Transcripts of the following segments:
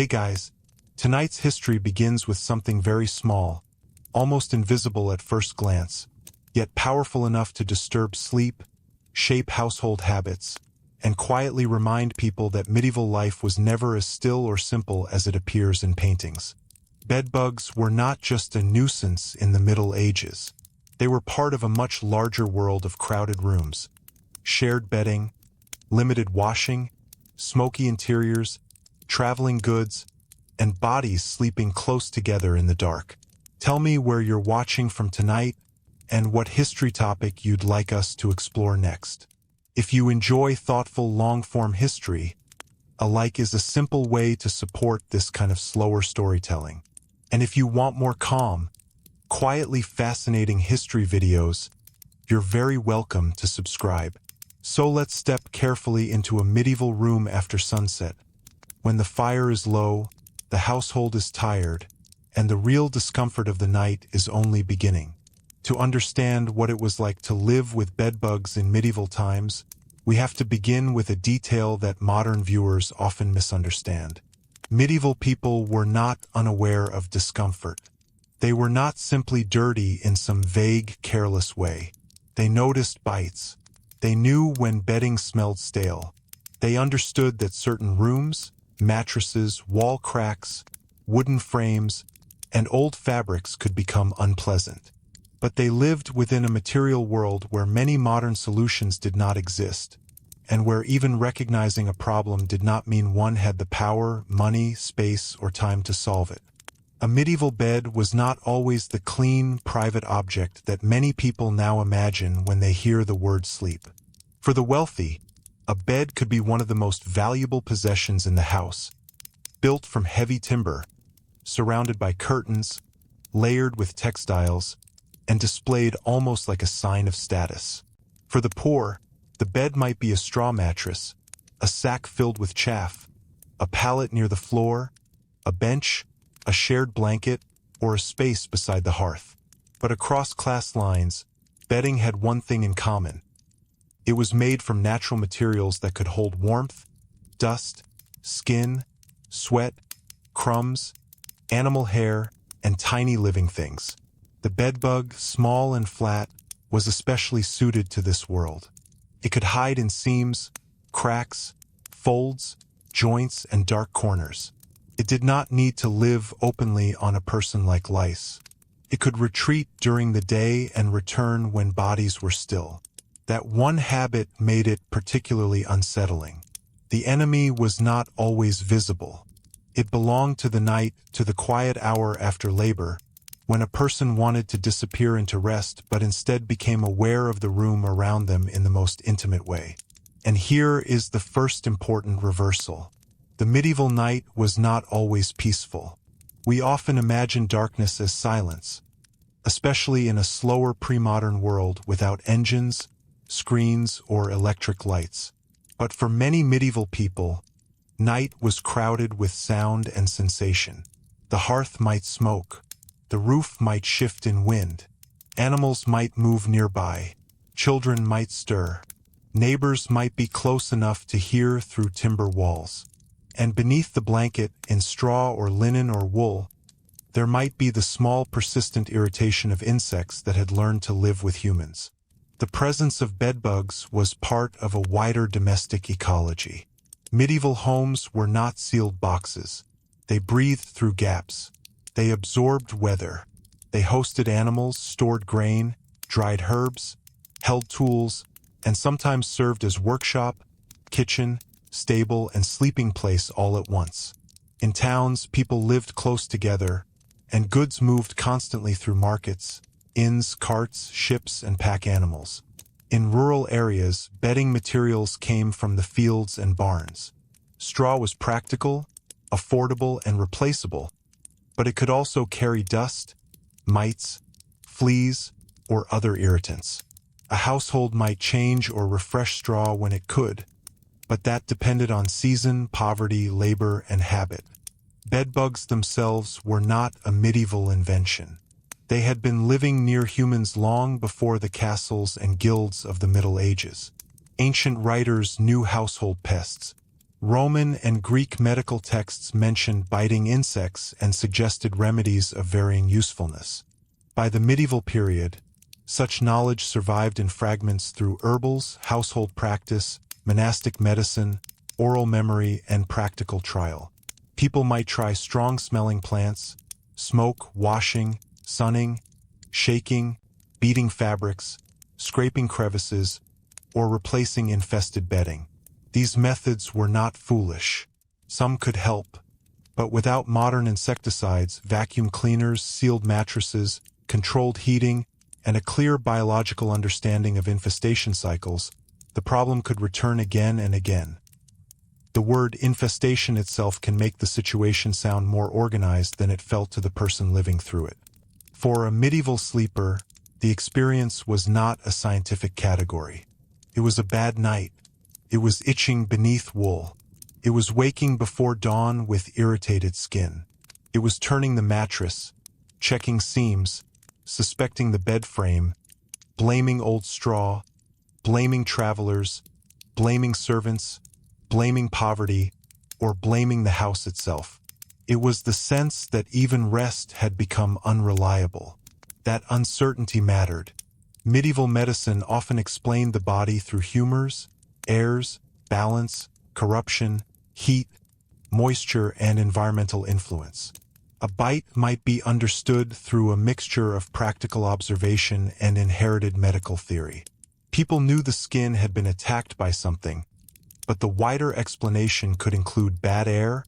Hey guys, tonight's history begins with something very small, almost invisible at first glance, yet powerful enough to disturb sleep, shape household habits, and quietly remind people that medieval life was never as still or simple as it appears in paintings. Bedbugs were not just a nuisance in the Middle Ages. They were part of a much larger world of crowded rooms, shared bedding, limited washing, smoky interiors, traveling goods, and bodies sleeping close together in the dark. Tell me where you're watching from tonight and what history topic you'd like us to explore next. If you enjoy thoughtful long-form history, a like is a simple way to support this kind of slower storytelling. And if you want more calm, quietly fascinating history videos, you're very welcome to subscribe. So let's step carefully into a medieval room after sunset. When the fire is low, the household is tired, and the real discomfort of the night is only beginning. To understand what it was like to live with bedbugs in medieval times, we have to begin with a detail that modern viewers often misunderstand. Medieval people were not unaware of discomfort. They were not simply dirty in some vague, careless way. They noticed bites. They knew when bedding smelled stale. They understood that certain rooms, mattresses, wall cracks, wooden frames, and old fabrics could become unpleasant. But they lived within a material world where many modern solutions did not exist, and where even recognizing a problem did not mean one had the power, money, space, or time to solve it. A medieval bed was not always the clean, private object that many people now imagine when they hear the word sleep. For the wealthy, a bed could be one of the most valuable possessions in the house, built from heavy timber, surrounded by curtains, layered with textiles, and displayed almost like a sign of status. For the poor, the bed might be a straw mattress, a sack filled with chaff, a pallet near the floor, a bench, a shared blanket, or a space beside the hearth. But across class lines, bedding had one thing in common. It was made from natural materials that could hold warmth, dust, skin, sweat, crumbs, animal hair, and tiny living things. The bedbug, small and flat, was especially suited to this world. It could hide in seams, cracks, folds, joints, and dark corners. It did not need to live openly on a person like lice. It could retreat during the day and return when bodies were still. That one habit made it particularly unsettling. The enemy was not always visible. It belonged to the night, to the quiet hour after labor, when a person wanted to disappear into rest but instead became aware of the room around them in the most intimate way. And here is the first important reversal. The medieval night was not always peaceful. We often imagine darkness as silence, especially in a slower pre-modern world without engines, screens, or electric lights. But for many medieval people, night was crowded with sound and sensation. The hearth might smoke. The roof might shift in wind. Animals might move nearby. Children might stir. Neighbors might be close enough to hear through timber walls. And beneath the blanket, in straw or linen or wool, there might be the small persistent irritation of insects that had learned to live with humans. The presence of bedbugs was part of a wider domestic ecology. Medieval homes were not sealed boxes. They breathed through gaps. They absorbed weather. They hosted animals, stored grain, dried herbs, held tools, and sometimes served as workshop, kitchen, stable, and sleeping place all at once. In towns, people lived close together, and goods moved constantly through markets, inns, carts, ships, and pack animals. In rural areas, bedding materials came from the fields and barns. Straw was practical, affordable, and replaceable, but it could also carry dust, mites, fleas, or other irritants. A household might change or refresh straw when it could, but that depended on season, poverty, labor, and habit. Bedbugs themselves were not a medieval invention. They had been living near humans long before the castles and guilds of the Middle Ages. Ancient writers knew household pests, Roman and Greek medical texts mentioned biting insects and suggested remedies of varying usefulness. By the medieval period, such knowledge survived in fragments through herbals, household practice, monastic medicine, oral memory, and practical trial. People might try strong-smelling plants, smoke, washing, sunning, shaking, beating fabrics, scraping crevices, or replacing infested bedding. These methods were not foolish. Some could help, but without modern insecticides, vacuum cleaners, sealed mattresses, controlled heating, and a clear biological understanding of infestation cycles, the problem could return again and again. The word infestation itself can make the situation sound more organized than it felt to the person living through it. For a medieval sleeper, the experience was not a scientific category. It was a bad night. It was itching beneath wool. It was waking before dawn with irritated skin. It was turning the mattress, checking seams, suspecting the bed frame, blaming old straw, blaming travelers, blaming servants, blaming poverty, or blaming the house itself. It was the sense that even rest had become unreliable. That uncertainty mattered. Medieval medicine often explained the body through humors, airs, balance, corruption, heat, moisture, and environmental influence. A bite might be understood through a mixture of practical observation and inherited medical theory. People knew the skin had been attacked by something, but the wider explanation could include bad air,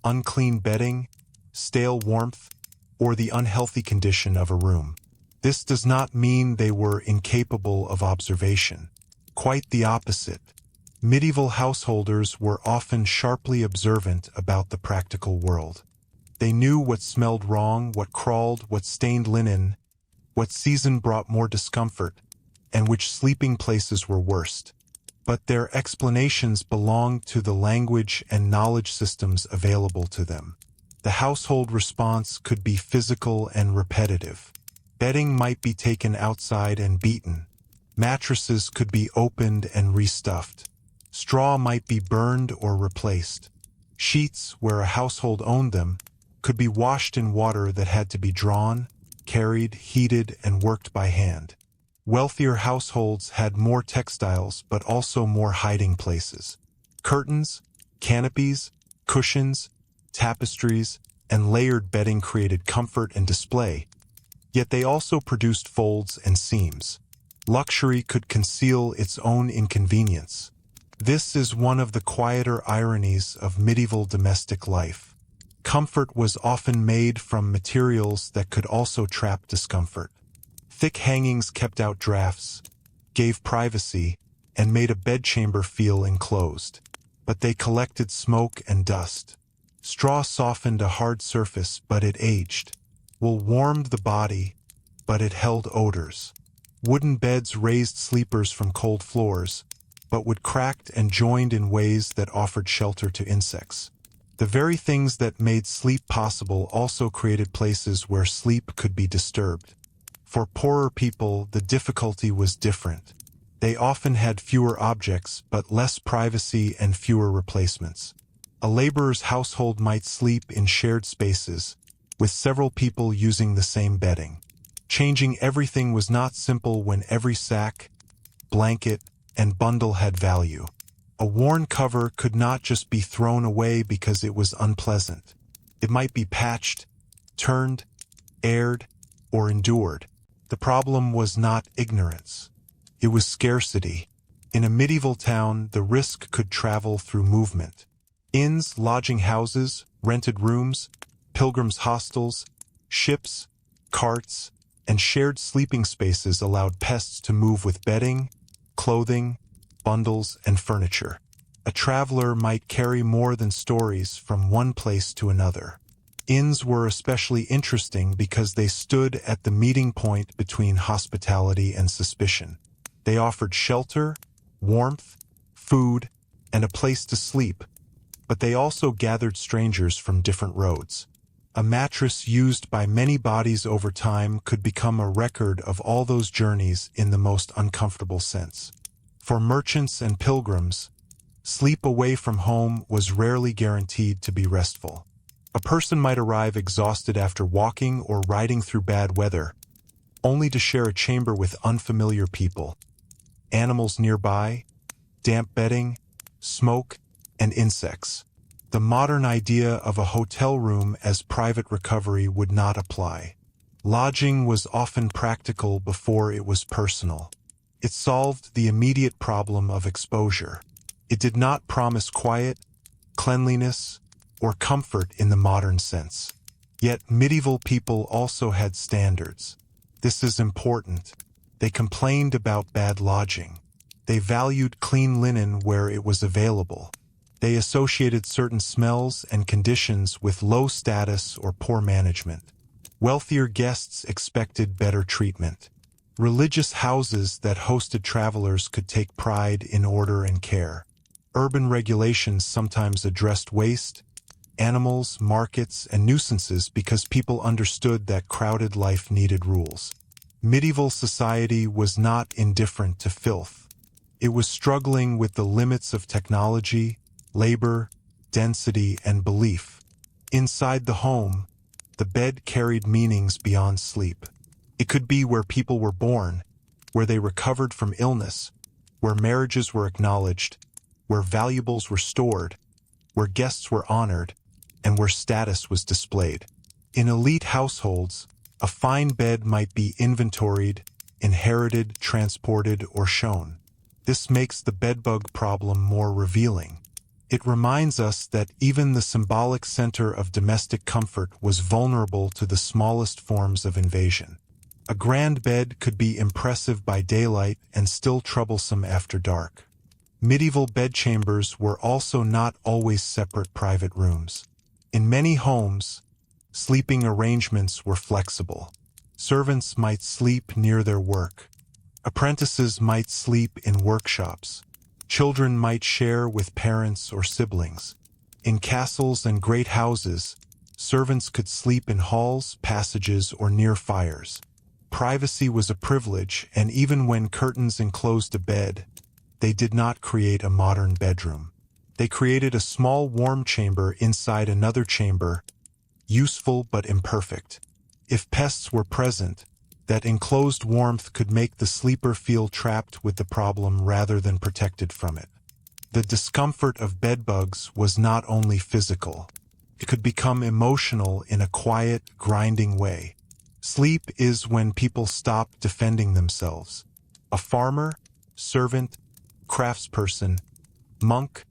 unclean bedding, stale warmth, or the unhealthy condition of a room. This does not mean they were incapable of observation. Quite the opposite. Medieval householders were often sharply observant about the practical world. They knew what smelled wrong, what crawled, what stained linen, what season brought more discomfort, and which sleeping places were worst. But their explanations belonged to the language and knowledge systems available to them. The household response could be physical and repetitive. Bedding might be taken outside and beaten. Mattresses could be opened and restuffed. Straw might be burned or replaced. Sheets, where a household owned them, could be washed in water that had to be drawn, carried, heated, and worked by hand. Wealthier households had more textiles but also more hiding places. Curtains, canopies, cushions, tapestries, and layered bedding created comfort and display, yet they also produced folds and seams. Luxury could conceal its own inconvenience. This is one of the quieter ironies of medieval domestic life. Comfort was often made from materials that could also trap discomfort. Thick hangings kept out drafts, gave privacy, and made a bedchamber feel enclosed. But they collected smoke and dust. Straw softened a hard surface, but it aged. Wool warmed the body, but it held odors. Wooden beds raised sleepers from cold floors, but would cracked and joined in ways that offered shelter to insects. The very things that made sleep possible also created places where sleep could be disturbed. For poorer people, the difficulty was different. They often had fewer objects, but less privacy and fewer replacements. A laborer's household might sleep in shared spaces, with several people using the same bedding. Changing everything was not simple when every sack, blanket, and bundle had value. A worn cover could not just be thrown away because it was unpleasant. It might be patched, turned, aired, or endured. The problem was not ignorance. It was scarcity. In a medieval town, the risk could travel through movement. Inns, lodging houses, rented rooms, pilgrims' hostels, ships, carts, and shared sleeping spaces allowed pests to move with bedding, clothing, bundles, and furniture. A traveler might carry more than stories from one place to another. Inns were especially interesting because they stood at the meeting point between hospitality and suspicion. They offered shelter, warmth, food, and a place to sleep, but they also gathered strangers from different roads. A mattress used by many bodies over time could become a record of all those journeys in the most uncomfortable sense. For merchants and pilgrims, Sleep away from home was rarely guaranteed to be restful. A person might arrive exhausted after walking or riding through bad weather, only to share a chamber with unfamiliar people, animals nearby, damp bedding, smoke, and insects. The modern idea of a hotel room as private recovery would not apply. Lodging was often practical before it was personal. It solved the immediate problem of exposure. It did not promise quiet, cleanliness, or comfort in the modern sense. Yet medieval people also had standards. This is important. They complained about bad lodging. They valued clean linen where it was available. They associated certain smells and conditions with low status or poor management. Wealthier guests expected better treatment. Religious houses that hosted travelers could take pride in order and care. Urban regulations sometimes addressed waste, animals, markets, and nuisances because people understood that crowded life needed rules. Medieval society was not indifferent to filth. It was struggling with the limits of technology, labor, density, and belief. Inside the home, the bed carried meanings beyond sleep. It could be where people were born, where they recovered from illness, where marriages were acknowledged, where valuables were stored, where guests were honored, and where status was displayed. In elite households, a fine bed might be inventoried, inherited, transported, or shown. This makes the bedbug problem more revealing. It reminds us that even the symbolic center of domestic comfort was vulnerable to the smallest forms of invasion. A grand bed could be impressive by daylight and still troublesome after dark. Medieval bedchambers were also not always separate private rooms. In many homes, sleeping arrangements were flexible. Servants might sleep near their work. Apprentices might sleep in workshops. Children might share with parents or siblings. In castles and great houses, servants could sleep in halls, passages, or near fires. Privacy was a privilege, and even when curtains enclosed a bed, they did not create a modern bedroom. They created a small warm chamber inside another chamber, useful but imperfect. If pests were present, that enclosed warmth could make the sleeper feel trapped with the problem rather than protected from it. The discomfort of bedbugs was not only physical. It could become emotional in a quiet, grinding way. Sleep is when people stop defending themselves. A farmer, servant, craftsperson, monk,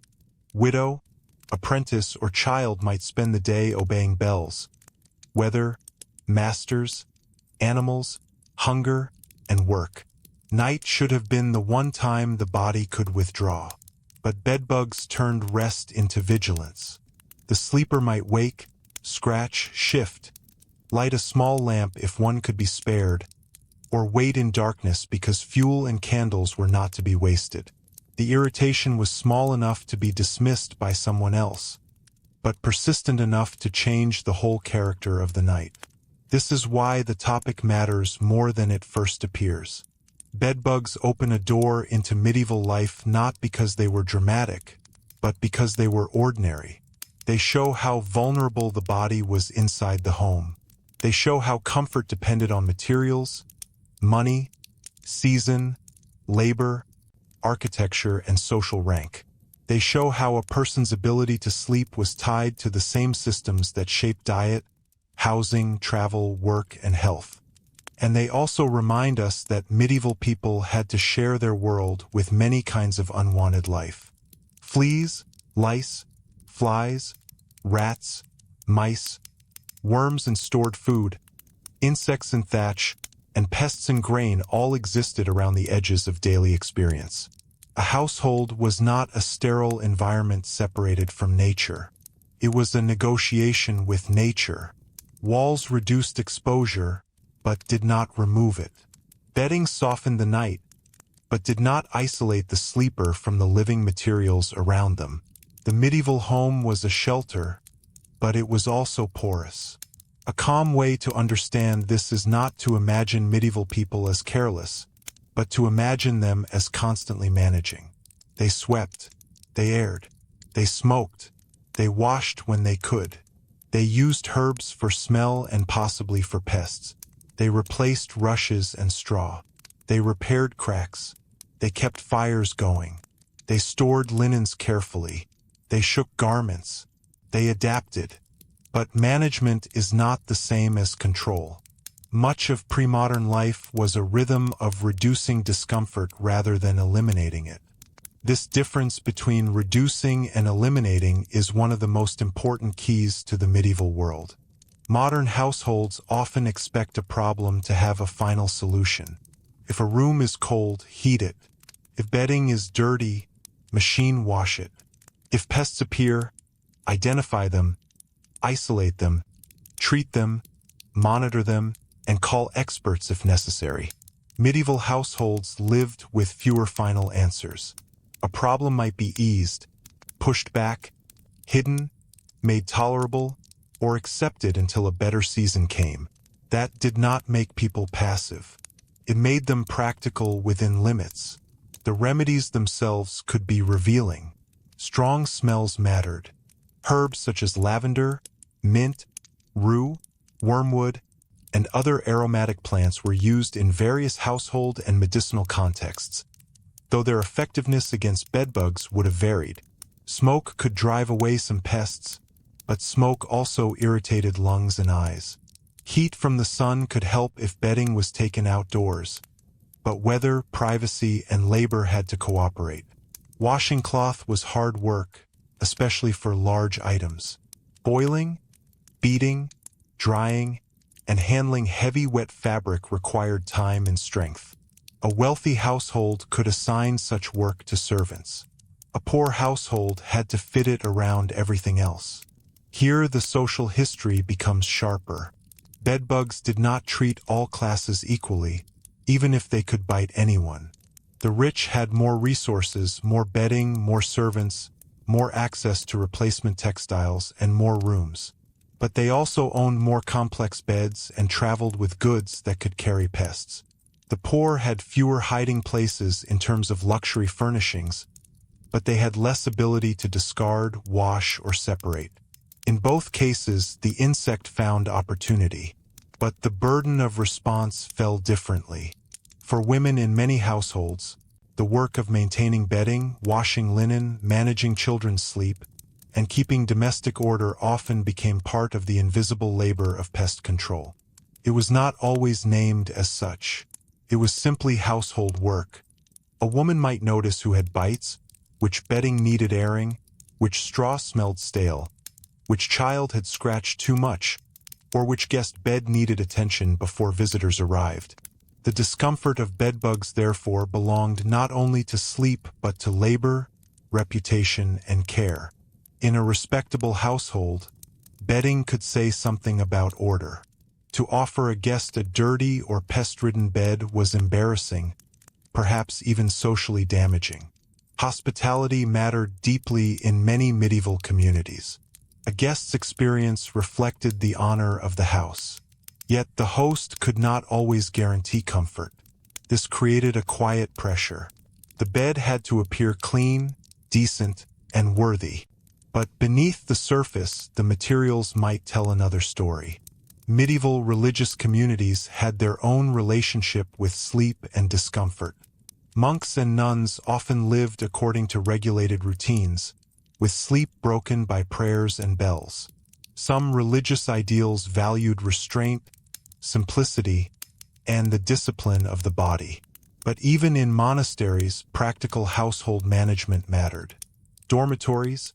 widow, apprentice, or child might spend the day obeying bells, weather, masters, animals, hunger, and work. Night should have been the one time the body could withdraw. But bedbugs turned rest into vigilance. The sleeper might wake, scratch, shift, light a small lamp if one could be spared, or wait in darkness because fuel and candles were not to be wasted. The irritation was small enough to be dismissed by someone else, but persistent enough to change the whole character of the night. This is why the topic matters more than it first appears. Bedbugs open a door into medieval life not because they were dramatic, but because they were ordinary. They show how vulnerable the body was inside the home. They show how comfort depended on materials, money, season, labor, architecture, and social rank. They show how a person's ability to sleep was tied to the same systems that shape diet, housing, travel, work, and health. And they also remind us that medieval people had to share their world with many kinds of unwanted life. Fleas, lice, flies, rats, mice, worms and stored food, insects and thatch, and pests and grain all existed around the edges of daily experience. A household was not a sterile environment separated from nature. It was a negotiation with nature. Walls reduced exposure, but did not remove it. Bedding softened the night, but did not isolate the sleeper from the living materials around them. The medieval home was a shelter, but it was also porous. A calm way to understand this is not to imagine medieval people as careless, but to imagine them as constantly managing. They swept, They aired. They smoked. They washed when they could. They used herbs for smell and possibly for pests. They replaced rushes and straw. They repaired cracks. They kept fires going. They stored linens carefully. They shook garments. They adapted. But management is not the same as control. Much of pre-modern life was a rhythm of reducing discomfort rather than eliminating it. This difference between reducing and eliminating is one of the most important keys to the medieval world. Modern households often expect a problem to have a final solution. If a room is cold, heat it. If bedding is dirty, machine wash it. If pests appear, identify them, isolate them, treat them, monitor them, and call experts if necessary. Medieval households lived with fewer final answers. A problem might be eased, pushed back, hidden, made tolerable, or accepted until a better season came. That did not make people passive. It made them practical within limits. The remedies themselves could be revealing. Strong smells mattered. Herbs such as lavender, mint, rue, wormwood, and other aromatic plants were used in various household and medicinal contexts, though their effectiveness against bedbugs would have varied. Smoke could drive away some pests, but smoke also irritated lungs and eyes. Heat from the sun could help if bedding was taken outdoors, but weather, privacy, and labor had to cooperate. Washing cloth was hard work, especially for large items. Boiling, beating, drying, and handling heavy wet fabric required time and strength. A wealthy household could assign such work to servants. A poor household had to fit it around everything else. Here the social history becomes sharper. Bedbugs did not treat all classes equally, even if they could bite anyone. The rich had more resources, more bedding, more servants, more access to replacement textiles, and more rooms. But they also owned more complex beds and traveled with goods that could carry pests. The poor had fewer hiding places in terms of luxury furnishings, but they had less ability to discard, wash, or separate. In both cases, the insect found opportunity, but the burden of response fell differently. For women in many households, the work of maintaining bedding, washing linen, managing children's sleep, and keeping domestic order often became part of the invisible labor of pest control. It was not always named as such. It was simply household work. A woman might notice who had bites, which bedding needed airing, which straw smelled stale, which child had scratched too much, or which guest bed needed attention before visitors arrived. The discomfort of bedbugs therefore belonged not only to sleep but to labor, reputation, and care. In a respectable household, bedding could say something about order. To offer a guest a dirty or pest-ridden bed was embarrassing, perhaps even socially damaging. Hospitality mattered deeply in many medieval communities. A guest's experience reflected the honor of the house. Yet the host could not always guarantee comfort. This created a quiet pressure. The bed had to appear clean, decent, and worthy. But beneath the surface, the materials might tell another story. Medieval religious communities had their own relationship with sleep and discomfort. Monks and nuns often lived according to regulated routines, with sleep broken by prayers and bells. Some religious ideals valued restraint, simplicity, and the discipline of the body. But even in monasteries, practical household management mattered. Dormitories,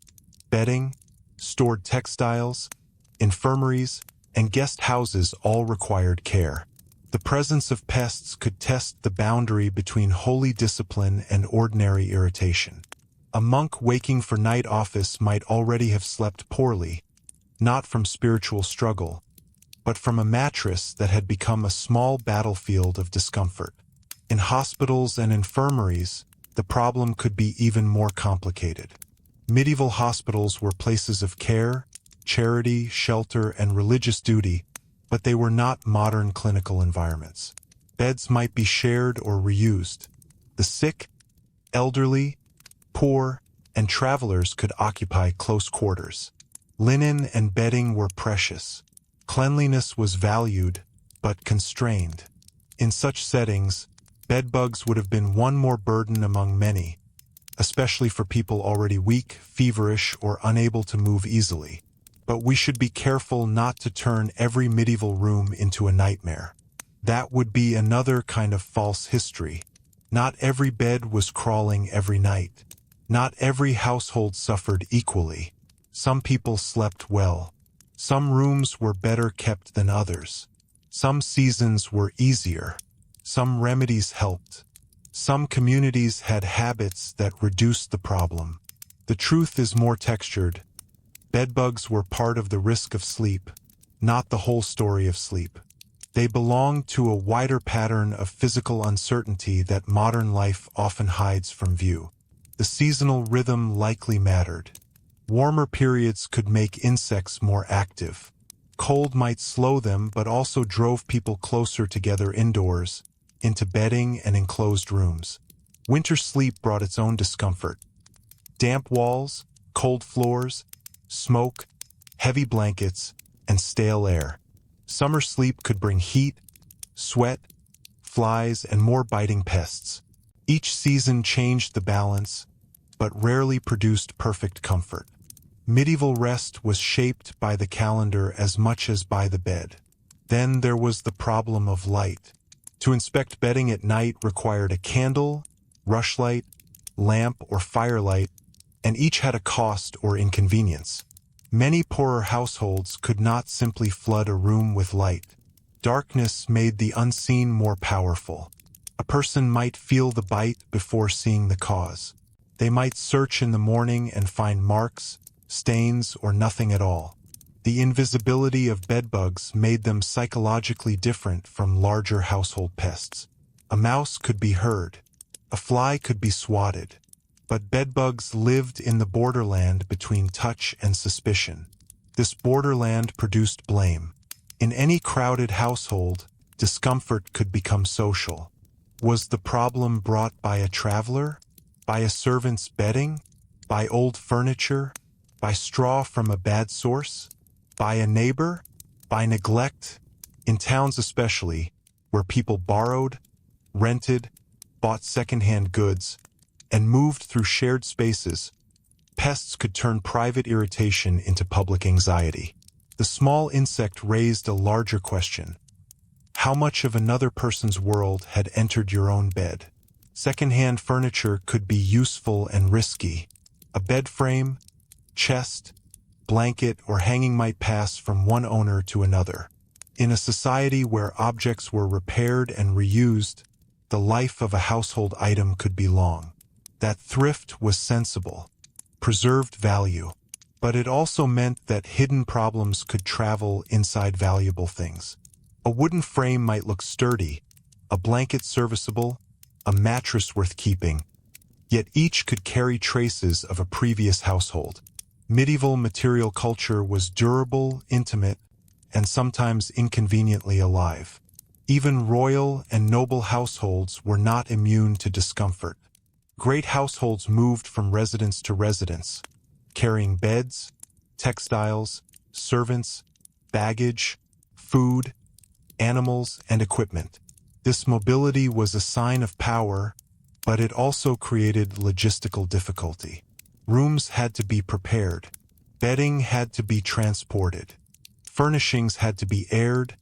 bedding, stored textiles, infirmaries, and guest houses all required care. The presence of pests could test the boundary between holy discipline and ordinary irritation. A monk waking for night office might already have slept poorly, not from spiritual struggle, but from a mattress that had become a small battlefield of discomfort. In hospitals and infirmaries, the problem could be even more complicated. Medieval hospitals were places of care, charity, shelter, and religious duty, but they were not modern clinical environments. Beds might be shared or reused. The sick, elderly, poor, and travelers could occupy close quarters. Linen and bedding were precious. Cleanliness was valued, but constrained. In such settings, bedbugs would have been one more burden among many, especially for people already weak, feverish, or unable to move easily. But we should be careful not to turn every medieval room into a nightmare. That would be another kind of false history. Not every bed was crawling every night. Not every household suffered equally. Some people slept well. Some rooms were better kept than others. Some seasons were easier. Some remedies helped. Some communities had habits that reduced the problem. The truth is more textured. Bedbugs were part of the risk of sleep, not the whole story of sleep. They belonged to a wider pattern of physical uncertainty that modern life often hides from view. The seasonal rhythm likely mattered. Warmer periods could make insects more active. Cold might slow them, but also drove people closer together indoors, into bedding and enclosed rooms. Winter sleep brought its own discomfort. Damp walls, cold floors, smoke, heavy blankets, and stale air. Summer sleep could bring heat, sweat, flies, and more biting pests. Each season changed the balance, but rarely produced perfect comfort. Medieval rest was shaped by the calendar as much as by the bed. Then there was the problem of light. To inspect bedding at night required a candle, rushlight, lamp, or firelight, and each had a cost or inconvenience. Many poorer households could not simply flood a room with light. Darkness made the unseen more powerful. A person might feel the bite before seeing the cause. They might search in the morning and find marks, stains, or nothing at all. The invisibility of bedbugs made them psychologically different from larger household pests. A mouse could be heard. A fly could be swatted. But bedbugs lived in the borderland between touch and suspicion. This borderland produced blame. In any crowded household, discomfort could become social. Was the problem brought by a traveler? By a servant's bedding? By old furniture? By straw from a bad source? By a neighbor? By neglect? In towns especially, where people borrowed, rented, bought second-hand goods, and moved through shared spaces, pests could turn private irritation into public anxiety. The small insect raised a larger question. How much of another person's world had entered your own bed? Second-hand furniture could be useful and risky. A bed frame, chest, blanket, or hanging might pass from one owner to another. In a society where objects were repaired and reused, the life of a household item could be long. That thrift was sensible, preserved value, but it also meant that hidden problems could travel inside valuable things. A wooden frame might look sturdy, a blanket serviceable, a mattress worth keeping, yet each could carry traces of a previous household. Medieval material culture was durable, intimate, and sometimes inconveniently alive. Even royal and noble households were not immune to discomfort. Great households moved from residence to residence, carrying beds, textiles, servants, baggage, food, animals, and equipment. This mobility was a sign of power, but it also created logistical difficulty. Rooms had to be prepared. Bedding had to be transported. Furnishings had to be aired,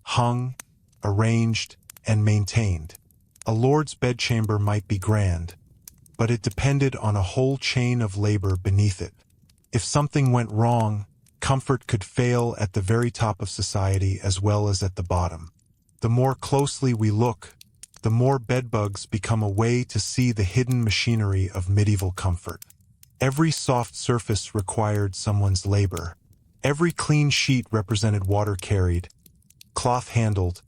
hung, arranged, and maintained. A lord's bedchamber might be grand, but it depended on a whole chain of labor beneath it. If something went wrong, comfort could fail at the very top of society as well as at the bottom. The more closely we look, the more bedbugs become a way to see the hidden machinery of medieval comfort. Every soft surface required someone's labor. Every clean sheet represented water carried, cloth handled,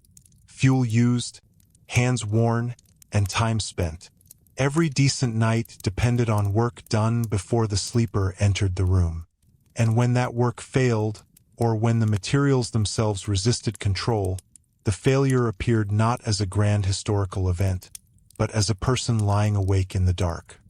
fuel used, hands worn, and time spent. Every decent night depended on work done before the sleeper entered the room. And when that work failed, or when the materials themselves resisted control, the failure appeared not as a grand historical event, but as a person lying awake in the dark.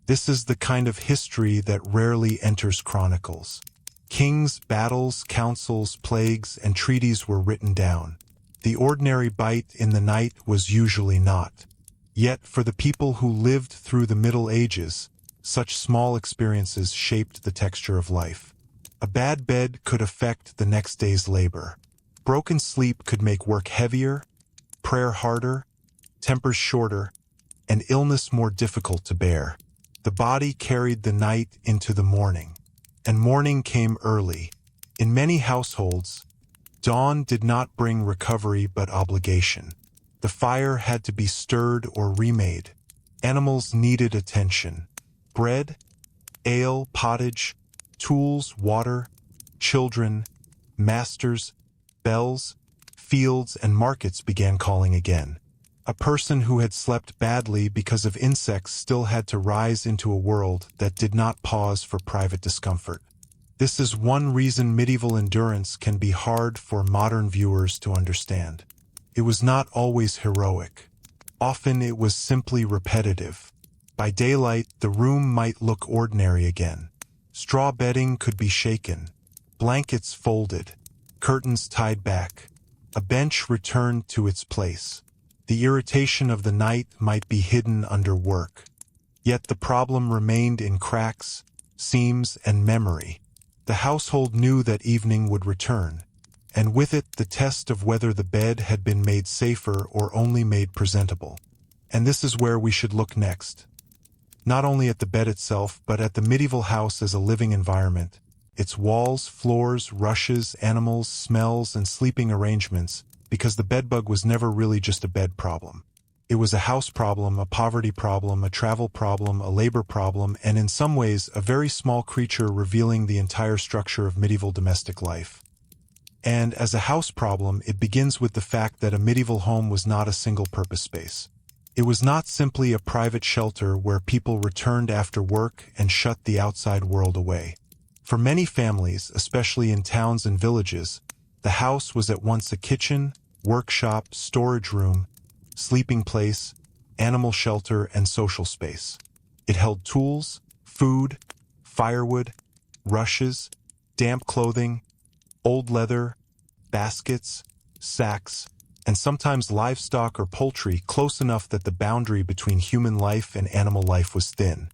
This is the kind of history that rarely enters chronicles. Kings, battles, councils, plagues, and treaties were written down. The ordinary bite in the night was usually not. Yet, for the people who lived through the Middle Ages, such small experiences shaped the texture of life. A bad bed could affect the next day's labor. Broken sleep could make work heavier, prayer harder, tempers shorter, and illness more difficult to bear. The body carried the night into the morning, and morning came early. In many households, dawn did not bring recovery but obligation. The fire had to be stirred or remade. Animals needed attention. Bread, ale, pottage, tools, water, children, masters, bells, fields, and markets began calling again. A person who had slept badly because of insects still had to rise into a world that did not pause for private discomfort. This is one reason medieval endurance can be hard for modern viewers to understand. It was not always heroic. Often it was simply repetitive. By daylight, the room might look ordinary again. Straw bedding could be shaken, blankets folded, curtains tied back. A bench returned to its place. The irritation of the night might be hidden under work. Yet the problem remained in cracks, seams, and memory. The household knew that evening would return, and with it the test of whether the bed had been made safer or only made presentable. And this is where we should look next. Not only at the bed itself, but at the medieval house as a living environment. Its walls, floors, rushes, animals, smells, and sleeping arrangements, because the bedbug was never really just a bed problem. It was a house problem, a poverty problem, a travel problem, a labor problem, and in some ways a very small creature revealing the entire structure of medieval domestic life. And as a house problem, it begins with the fact that a medieval home was not a single-purpose space. It was not simply a private shelter where people returned after work and shut the outside world away. For many families, especially in towns and villages, the house was at once a kitchen, workshop, storage room, sleeping place, animal shelter, and social space. It held tools, food, firewood, rushes, damp clothing, old leather, baskets, sacks, and sometimes livestock or poultry close enough that the boundary between human life and animal life was thin.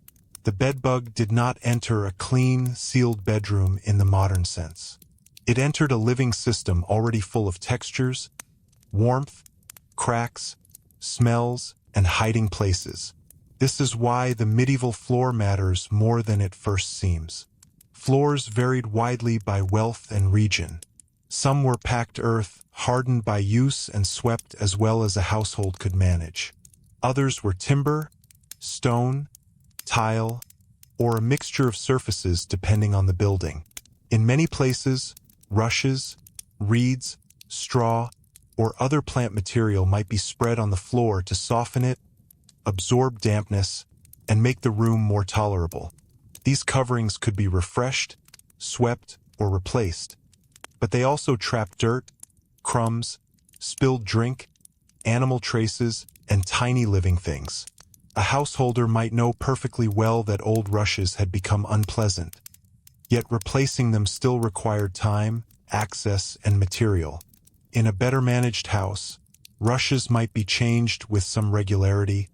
The bedbug did not enter a clean, sealed bedroom in the modern sense. It entered a living system already full of textures, warmth, cracks, smells, and hiding places. This is why the medieval floor matters more than it first seems. Floors varied widely by wealth and region. Some were packed earth, hardened by use and swept as well as a household could manage. Others were timber, stone, tile, or a mixture of surfaces depending on the building. In many places, rushes, reeds, straw, or other plant material might be spread on the floor to soften it, absorb dampness, and make the room more tolerable. These coverings could be refreshed, swept, or replaced, but they also trap dirt, crumbs, spilled drink, animal traces, and tiny living things. A householder might know perfectly well that old rushes had become unpleasant, yet replacing them still required time, access, and material. In a better managed house, rushes might be changed with some regularity,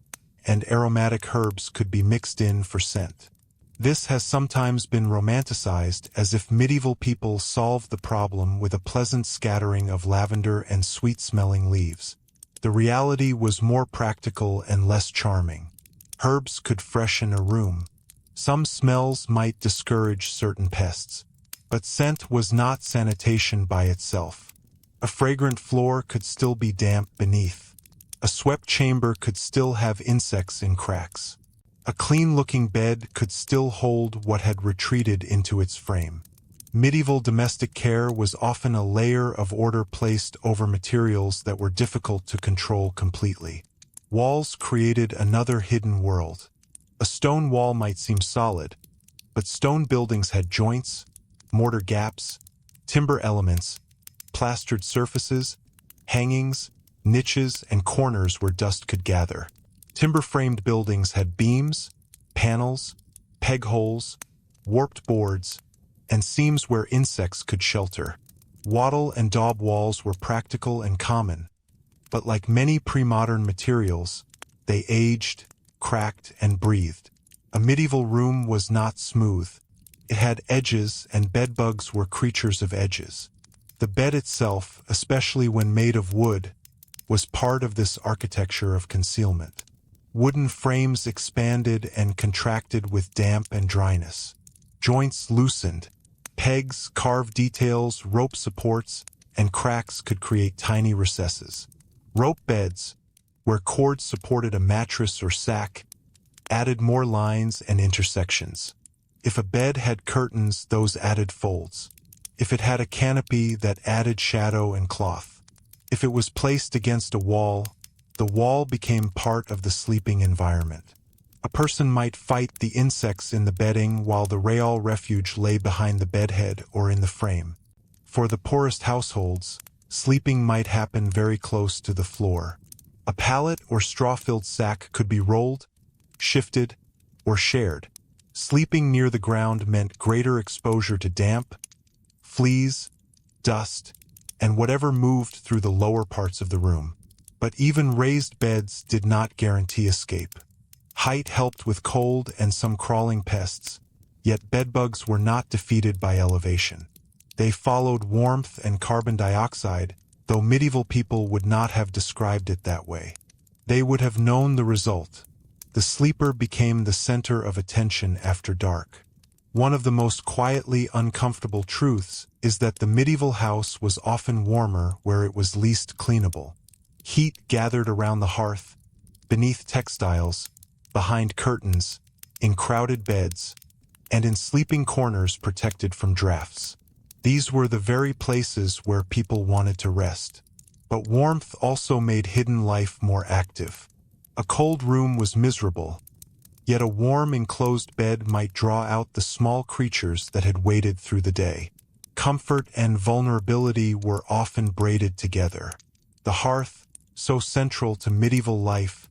and aromatic herbs could be mixed in for scent. This has sometimes been romanticized as if medieval people solved the problem with a pleasant scattering of lavender and sweet-smelling leaves. The reality was more practical and less charming. Herbs could freshen a room. Some smells might discourage certain pests, but scent was not sanitation by itself. A fragrant floor could still be damp beneath. A swept chamber could still have insects in cracks. A clean-looking bed could still hold what had retreated into its frame. Medieval domestic care was often a layer of order placed over materials that were difficult to control completely. Walls created another hidden world. A stone wall might seem solid, but stone buildings had joints, mortar gaps, timber elements, plastered surfaces, hangings, niches, and corners where dust could gather. Timber-framed buildings had beams, panels, peg holes, warped boards, and seams where insects could shelter. Wattle and daub walls were practical and common, but like many pre-modern materials, they aged, cracked, and breathed. A medieval room was not smooth. It had edges, and bedbugs were creatures of edges. The bed itself, especially when made of wood, was part of this architecture of concealment. Wooden frames expanded and contracted with damp and dryness. Joints loosened. Pegs, carved details, rope supports, and cracks could create tiny recesses. Rope beds, where cords supported a mattress or sack, added more lines and intersections. If a bed had curtains, those added folds. If it had a canopy, that added shadow and cloth. If it was placed against a wall, the wall became part of the sleeping environment. A person might fight the insects in the bedding while the real refuge lay behind the bedhead or in the frame. For the poorest households, sleeping might happen very close to the floor. A pallet or straw-filled sack could be rolled, shifted, or shared. Sleeping near the ground meant greater exposure to damp, fleas, dust, and whatever moved through the lower parts of the room. But even raised beds did not guarantee escape. Height helped with cold and some crawling pests, yet bedbugs were not defeated by elevation. They followed warmth and carbon dioxide, though medieval people would not have described it that way. They would have known the result. The sleeper became the center of attention after dark. One of the most quietly uncomfortable truths is that the medieval house was often warmer where it was least cleanable. Heat gathered around the hearth, beneath textiles, behind curtains, in crowded beds, and in sleeping corners protected from drafts. These were the very places where people wanted to rest. But warmth also made hidden life more active. A cold room was miserable, yet a warm enclosed bed might draw out the small creatures that had waited through the day. Comfort and vulnerability were often braided together. The hearth, so central to medieval life,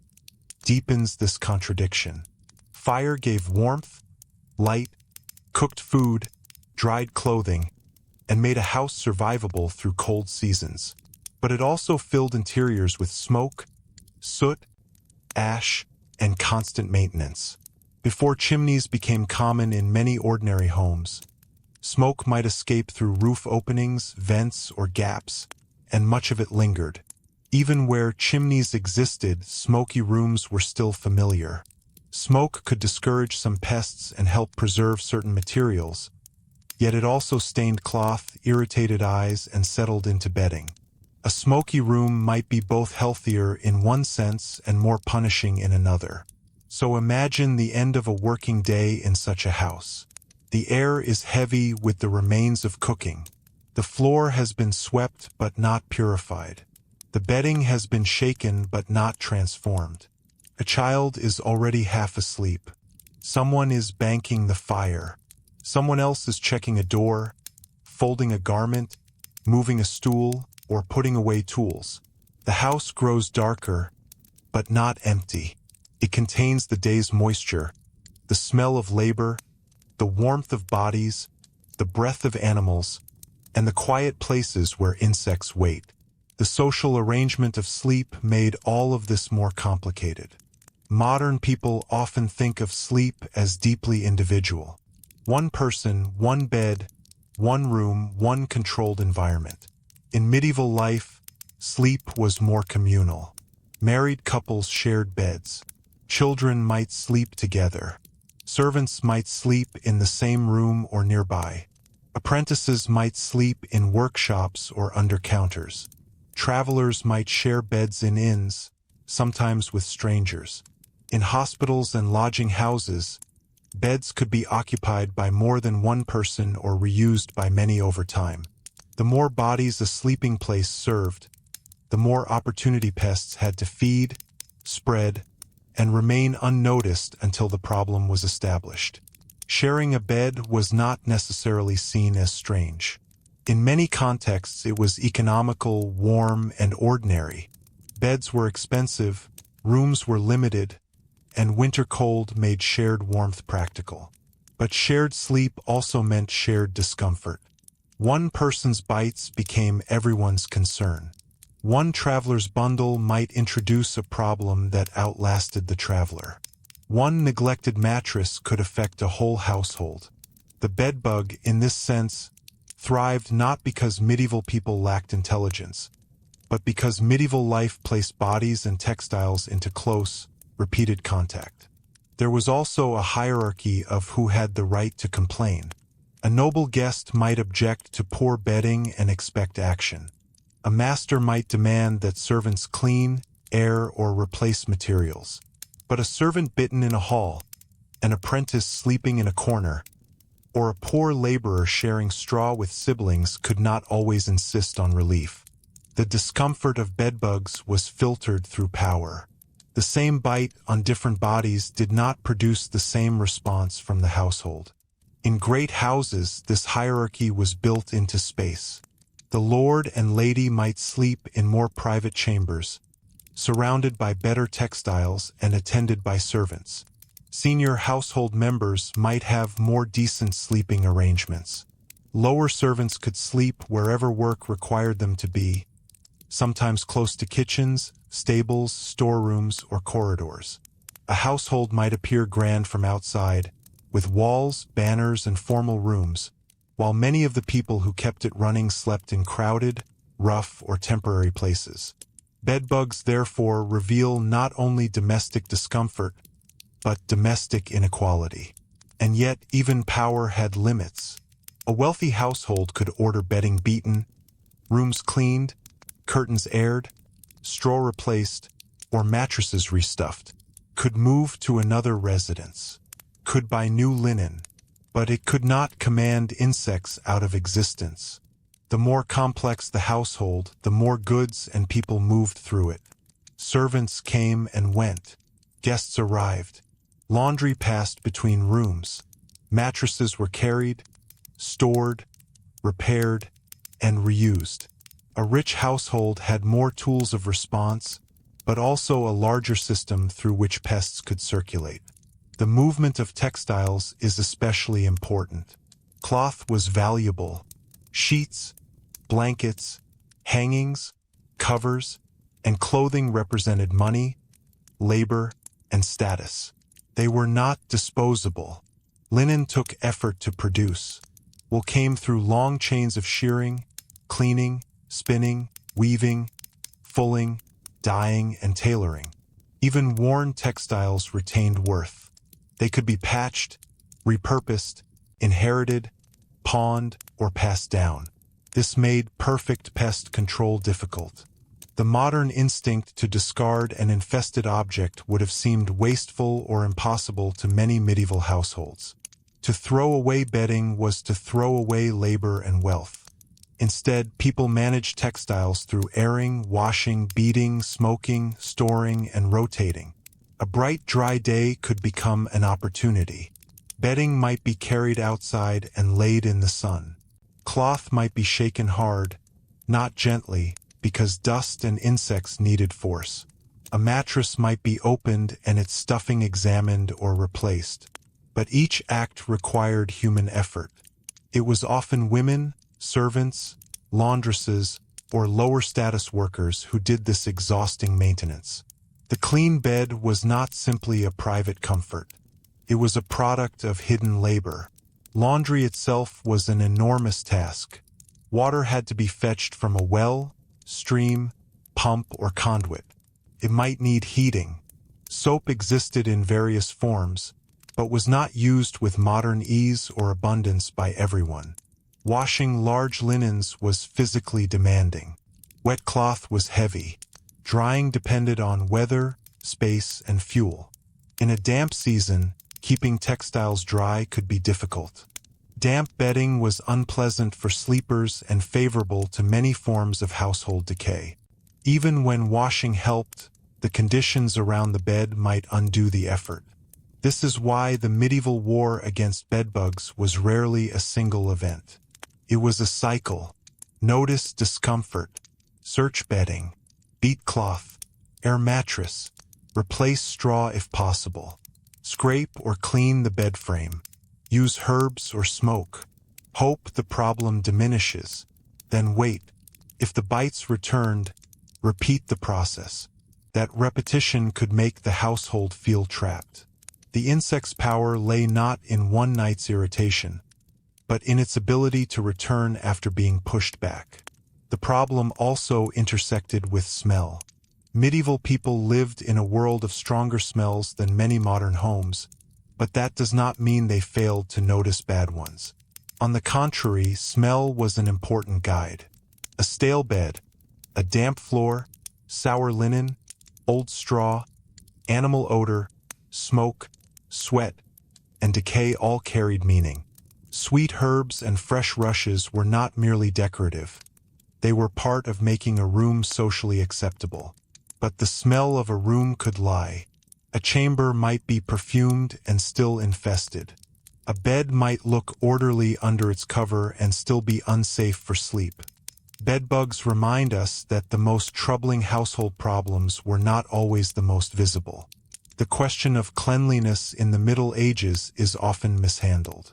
deepens this contradiction. Fire gave warmth, light, cooked food, dried clothing, and made a house survivable through cold seasons. But it also filled interiors with smoke, soot, ash, and constant maintenance. Before chimneys became common in many ordinary homes, smoke might escape through roof openings, vents, or gaps, and much of it lingered. Even where chimneys existed, smoky rooms were still familiar. Smoke could discourage some pests and help preserve certain materials, yet it also stained cloth, irritated eyes, and settled into bedding. A smoky room might be both healthier in one sense and more punishing in another. So imagine the end of a working day in such a house. The air is heavy with the remains of cooking. The floor has been swept but not purified. The bedding has been shaken but not transformed. A child is already half asleep. Someone is banking the fire. Someone else is checking a door, folding a garment, moving a stool, or putting away tools. The house grows darker, but not empty. It contains the day's moisture, the smell of labor, the warmth of bodies, the breath of animals, and the quiet places where insects wait. The social arrangement of sleep made all of this more complicated. Modern people often think of sleep as deeply individual. One person, one bed, one room, one controlled environment. In medieval life, sleep was more communal. Married couples shared beds. Children might sleep together. Servants might sleep in the same room or nearby. Apprentices might sleep in workshops or under counters. Travelers might share beds in inns, sometimes with strangers. In hospitals and lodging houses, beds could be occupied by more than one person or reused by many over time. The more bodies a sleeping place served, the more opportunity pests had to feed, spread, and remain unnoticed until the problem was established. Sharing a bed was not necessarily seen as strange. In many contexts, it was economical, warm, and ordinary. Beds were expensive, rooms were limited, and winter cold made shared warmth practical. But shared sleep also meant shared discomfort. One person's bites became everyone's concern. One traveler's bundle might introduce a problem that outlasted the traveler. One neglected mattress could affect a whole household. The bedbug, in this sense, thrived not because medieval people lacked intelligence, but because medieval life placed bodies and textiles into close, repeated contact. There was also a hierarchy of who had the right to complain. A noble guest might object to poor bedding and expect action. A master might demand that servants clean, air, or replace materials. But a servant bitten in a hall, an apprentice sleeping in a corner, or a poor laborer sharing straw with siblings could not always insist on relief. The discomfort of bedbugs was filtered through power. The same bite on different bodies did not produce the same response from the household. In great houses, this hierarchy was built into space. The lord and lady might sleep in more private chambers, surrounded by better textiles and attended by servants. Senior household members might have more decent sleeping arrangements. Lower servants could sleep wherever work required them to be, sometimes close to kitchens, stables, storerooms, or corridors. A household might appear grand from outside, with walls, banners, and formal rooms, while many of the people who kept it running slept in crowded, rough, or temporary places. Bedbugs therefore reveal not only domestic discomfort, but domestic inequality. And yet even power had limits. A wealthy household could order bedding beaten, rooms cleaned, curtains aired, straw replaced, or mattresses restuffed, could move to another residence, could buy new linen, but it could not command insects out of existence. The more complex the household, the more goods and people moved through it. Servants came and went. Guests arrived. Laundry passed between rooms. Mattresses were carried, stored, repaired, and reused. A rich household had more tools of response, but also a larger system through which pests could circulate. The movement of textiles is especially important. Cloth was valuable. Sheets, blankets, hangings, covers, and clothing represented money, labor, and status. They were not disposable. Linen took effort to produce. Wool came through long chains of shearing, cleaning, spinning, weaving, fulling, dyeing, and tailoring. Even worn textiles retained worth. They could be patched, repurposed, inherited, pawned, or passed down. This made perfect pest control difficult. The modern instinct to discard an infested object would have seemed wasteful or impossible to many medieval households. To throw away bedding was to throw away labor and wealth. Instead, people managed textiles through airing, washing, beating, smoking, storing, and rotating. A bright, dry day could become an opportunity. Bedding might be carried outside and laid in the sun. Cloth might be shaken hard, not gently, because dust and insects needed force. A mattress might be opened and its stuffing examined or replaced. But each act required human effort. It was often women, servants, laundresses, or lower status workers who did this exhausting maintenance. The clean bed was not simply a private comfort. It was a product of hidden labor. Laundry itself was an enormous task. Water had to be fetched from a well, stream, pump, or conduit. It might need heating. Soap existed in various forms, but was not used with modern ease or abundance by everyone. Washing large linens was physically demanding. Wet cloth was heavy. Drying depended on weather, space, and fuel. In a damp season, keeping textiles dry could be difficult. Damp bedding was unpleasant for sleepers and favorable to many forms of household decay. Even when washing helped, the conditions around the bed might undo the effort. This is why the medieval war against bedbugs was rarely a single event. It was a cycle. Notice discomfort. Search bedding. Beat cloth. Air mattress. Replace straw if possible. Scrape or clean the bed frame. Use herbs or smoke. Hope the problem diminishes. Then wait. If the bites returned, repeat the process. That repetition could make the household feel trapped. The insect's power lay not in one night's irritation, but in its ability to return after being pushed back. The problem also intersected with smell. Medieval people lived in a world of stronger smells than many modern homes, but that does not mean they failed to notice bad ones. On the contrary, smell was an important guide. A stale bed, a damp floor, sour linen, old straw, animal odor, smoke, sweat, and decay all carried meaning. Sweet herbs and fresh rushes were not merely decorative. They were part of making a room socially acceptable. But the smell of a room could lie. A chamber might be perfumed and still infested. A bed might look orderly under its cover and still be unsafe for sleep. Bedbugs remind us that the most troubling household problems were not always the most visible. The question of cleanliness in the Middle Ages is often mishandled.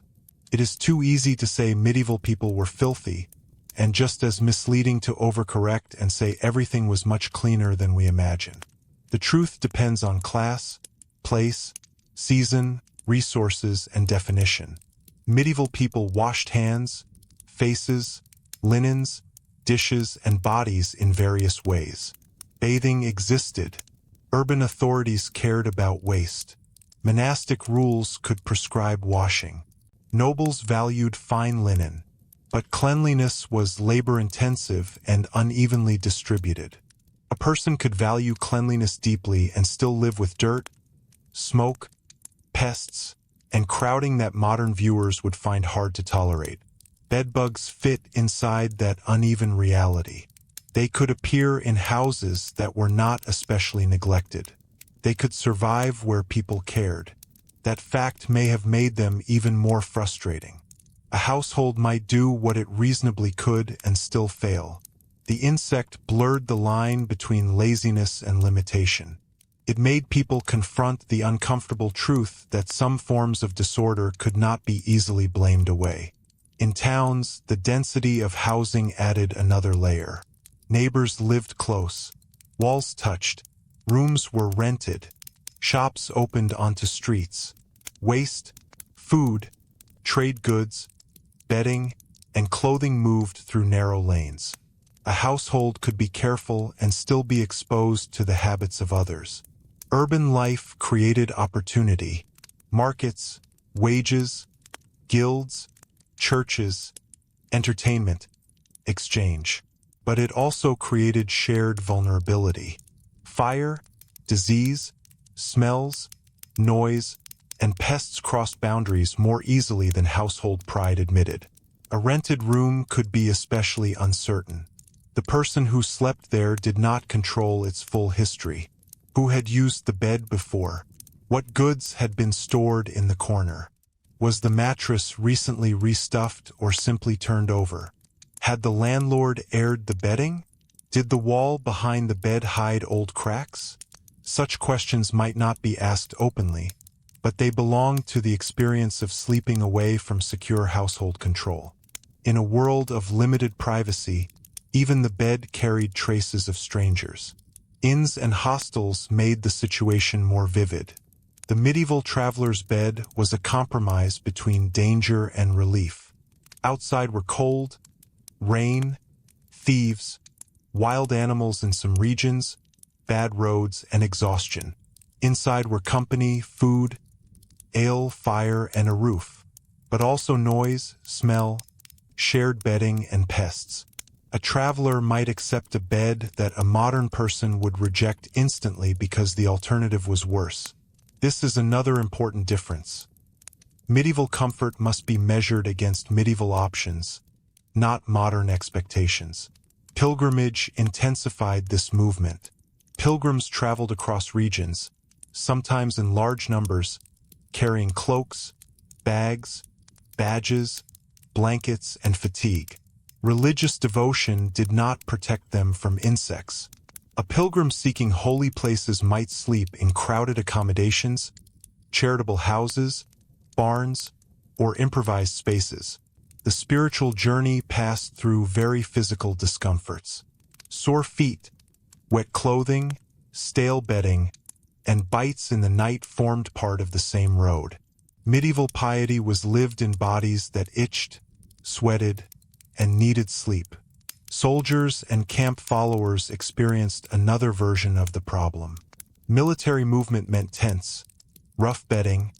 It is too easy to say medieval people were filthy, and just as misleading to overcorrect and say everything was much cleaner than we imagine. The truth depends on class, place, season, resources, and definition. Medieval people washed hands, faces, linens, dishes, and bodies in various ways. Bathing existed. Urban authorities cared about waste. Monastic rules could prescribe washing. Nobles valued fine linen. But cleanliness was labor-intensive and unevenly distributed. A person could value cleanliness deeply and still live with dirt, smoke, pests, and crowding that modern viewers would find hard to tolerate. Bedbugs fit inside that uneven reality. They could appear in houses that were not especially neglected. They could survive where people cared. That fact may have made them even more frustrating. A household might do what it reasonably could and still fail. The insect blurred the line between laziness and limitation. It made people confront the uncomfortable truth that some forms of disorder could not be easily blamed away. In towns, the density of housing added another layer. Neighbors lived close. Walls touched. Rooms were rented. Shops opened onto streets. Waste, food, trade goods, bedding, and clothing moved through narrow lanes. A household could be careful and still be exposed to the habits of others. Urban life created opportunity. Markets, wages, guilds, churches, entertainment, exchange. But it also created shared vulnerability. Fire, disease, smells, noise, and pests crossed boundaries more easily than household pride admitted. A rented room could be especially uncertain. The person who slept there did not control its full history. Who had used the bed before? What goods had been stored in the corner? Was the mattress recently restuffed or simply turned over? Had the landlord aired the bedding? Did the wall behind the bed hide old cracks? Such questions might not be asked openly, but they belonged to the experience of sleeping away from secure household control. In a world of limited privacy, even the bed carried traces of strangers. Inns and hostels made the situation more vivid. The medieval traveler's bed was a compromise between danger and relief. Outside were cold, rain, thieves, wild animals in some regions, bad roads, and exhaustion. Inside were company, food, ale, fire, and a roof, but also noise, smell, shared bedding, and pests. A traveler might accept a bed that a modern person would reject instantly because the alternative was worse. This is another important difference. Medieval comfort must be measured against medieval options, not modern expectations. Pilgrimage intensified this movement. Pilgrims traveled across regions, sometimes in large numbers, carrying cloaks, bags, badges, blankets, and fatigue. Religious devotion did not protect them from insects. A pilgrim seeking holy places might sleep in crowded accommodations, charitable houses, barns, or improvised spaces. The spiritual journey passed through very physical discomforts. Sore feet, wet clothing, stale bedding, and bites in the night formed part of the same road. Medieval piety was lived in bodies that itched, sweated, and needed sleep. Soldiers and camp followers experienced another version of the problem. Military movement meant tents, rough bedding,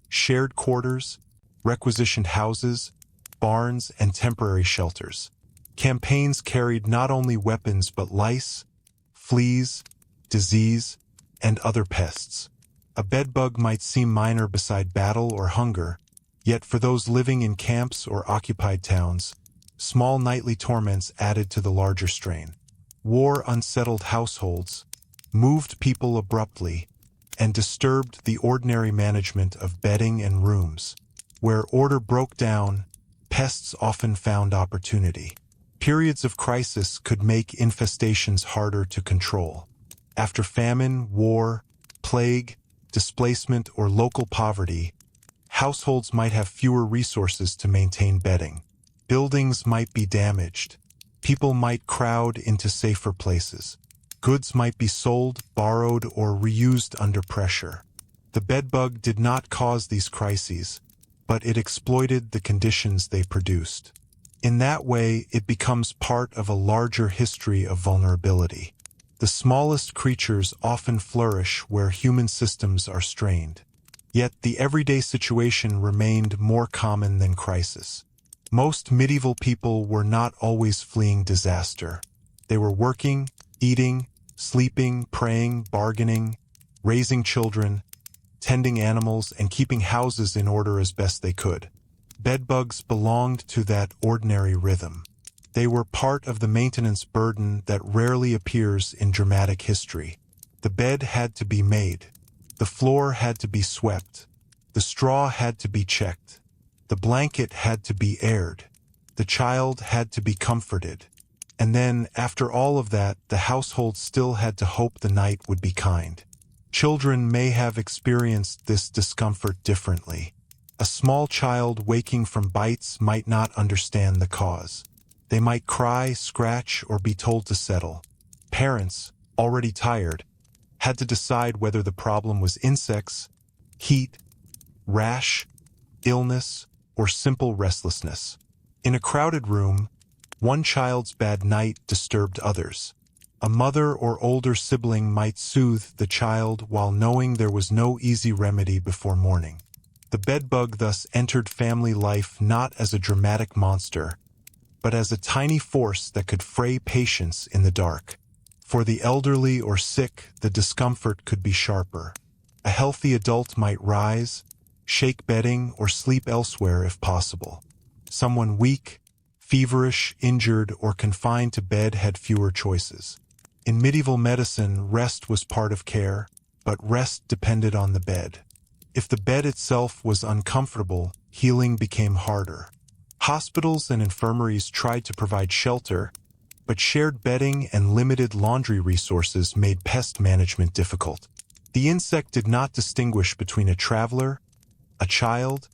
shared quarters, requisitioned houses, barns, and temporary shelters. Campaigns carried not only weapons but lice, fleas, disease, and other pests. A bedbug might seem minor beside battle or hunger, yet for those living in camps or occupied towns, small nightly torments added to the larger strain. War unsettled households, moved people abruptly, and disturbed the ordinary management of bedding and rooms. Where order broke down, pests often found opportunity. Periods of crisis could make infestations harder to control. After famine, war, plague, displacement, or local poverty, households might have fewer resources to maintain bedding. Buildings might be damaged. People might crowd into safer places. Goods might be sold, borrowed, or reused under pressure. The bedbug did not cause these crises, but it exploited the conditions they produced. In that way, it becomes part of a larger history of vulnerability. The smallest creatures often flourish where human systems are strained. Yet the everyday situation remained more common than crisis. Most medieval people were not always fleeing disaster. They were working, eating, sleeping, praying, bargaining, raising children, tending animals, and keeping houses in order as best they could. Bedbugs belonged to that ordinary rhythm. They were part of the maintenance burden that rarely appears in dramatic history. The bed had to be made. The floor had to be swept. The straw had to be checked. The blanket had to be aired. The child had to be comforted. And then, after all of that, the household still had to hope the night would be kind. Children may have experienced this discomfort differently. A small child waking from bites might not understand the cause. They might cry, scratch, or be told to settle. Parents, already tired, had to decide whether the problem was insects, heat, rash, illness, or simple restlessness. In a crowded room, one child's bad night disturbed others. A mother or older sibling might soothe the child while knowing there was no easy remedy before morning. The bedbug thus entered family life not as a dramatic monster, but as a tiny force that could fray patience in the dark. For the elderly or sick, the discomfort could be sharper. A healthy adult might rise, shake bedding, or sleep elsewhere if possible. Someone weak, feverish, injured, or confined to bed had fewer choices. In medieval medicine, rest was part of care, but rest depended on the bed. If the bed itself was uncomfortable, healing became harder. Hospitals and infirmaries tried to provide shelter, but shared bedding and limited laundry resources made pest management difficult. The insect did not distinguish between a traveler, a child,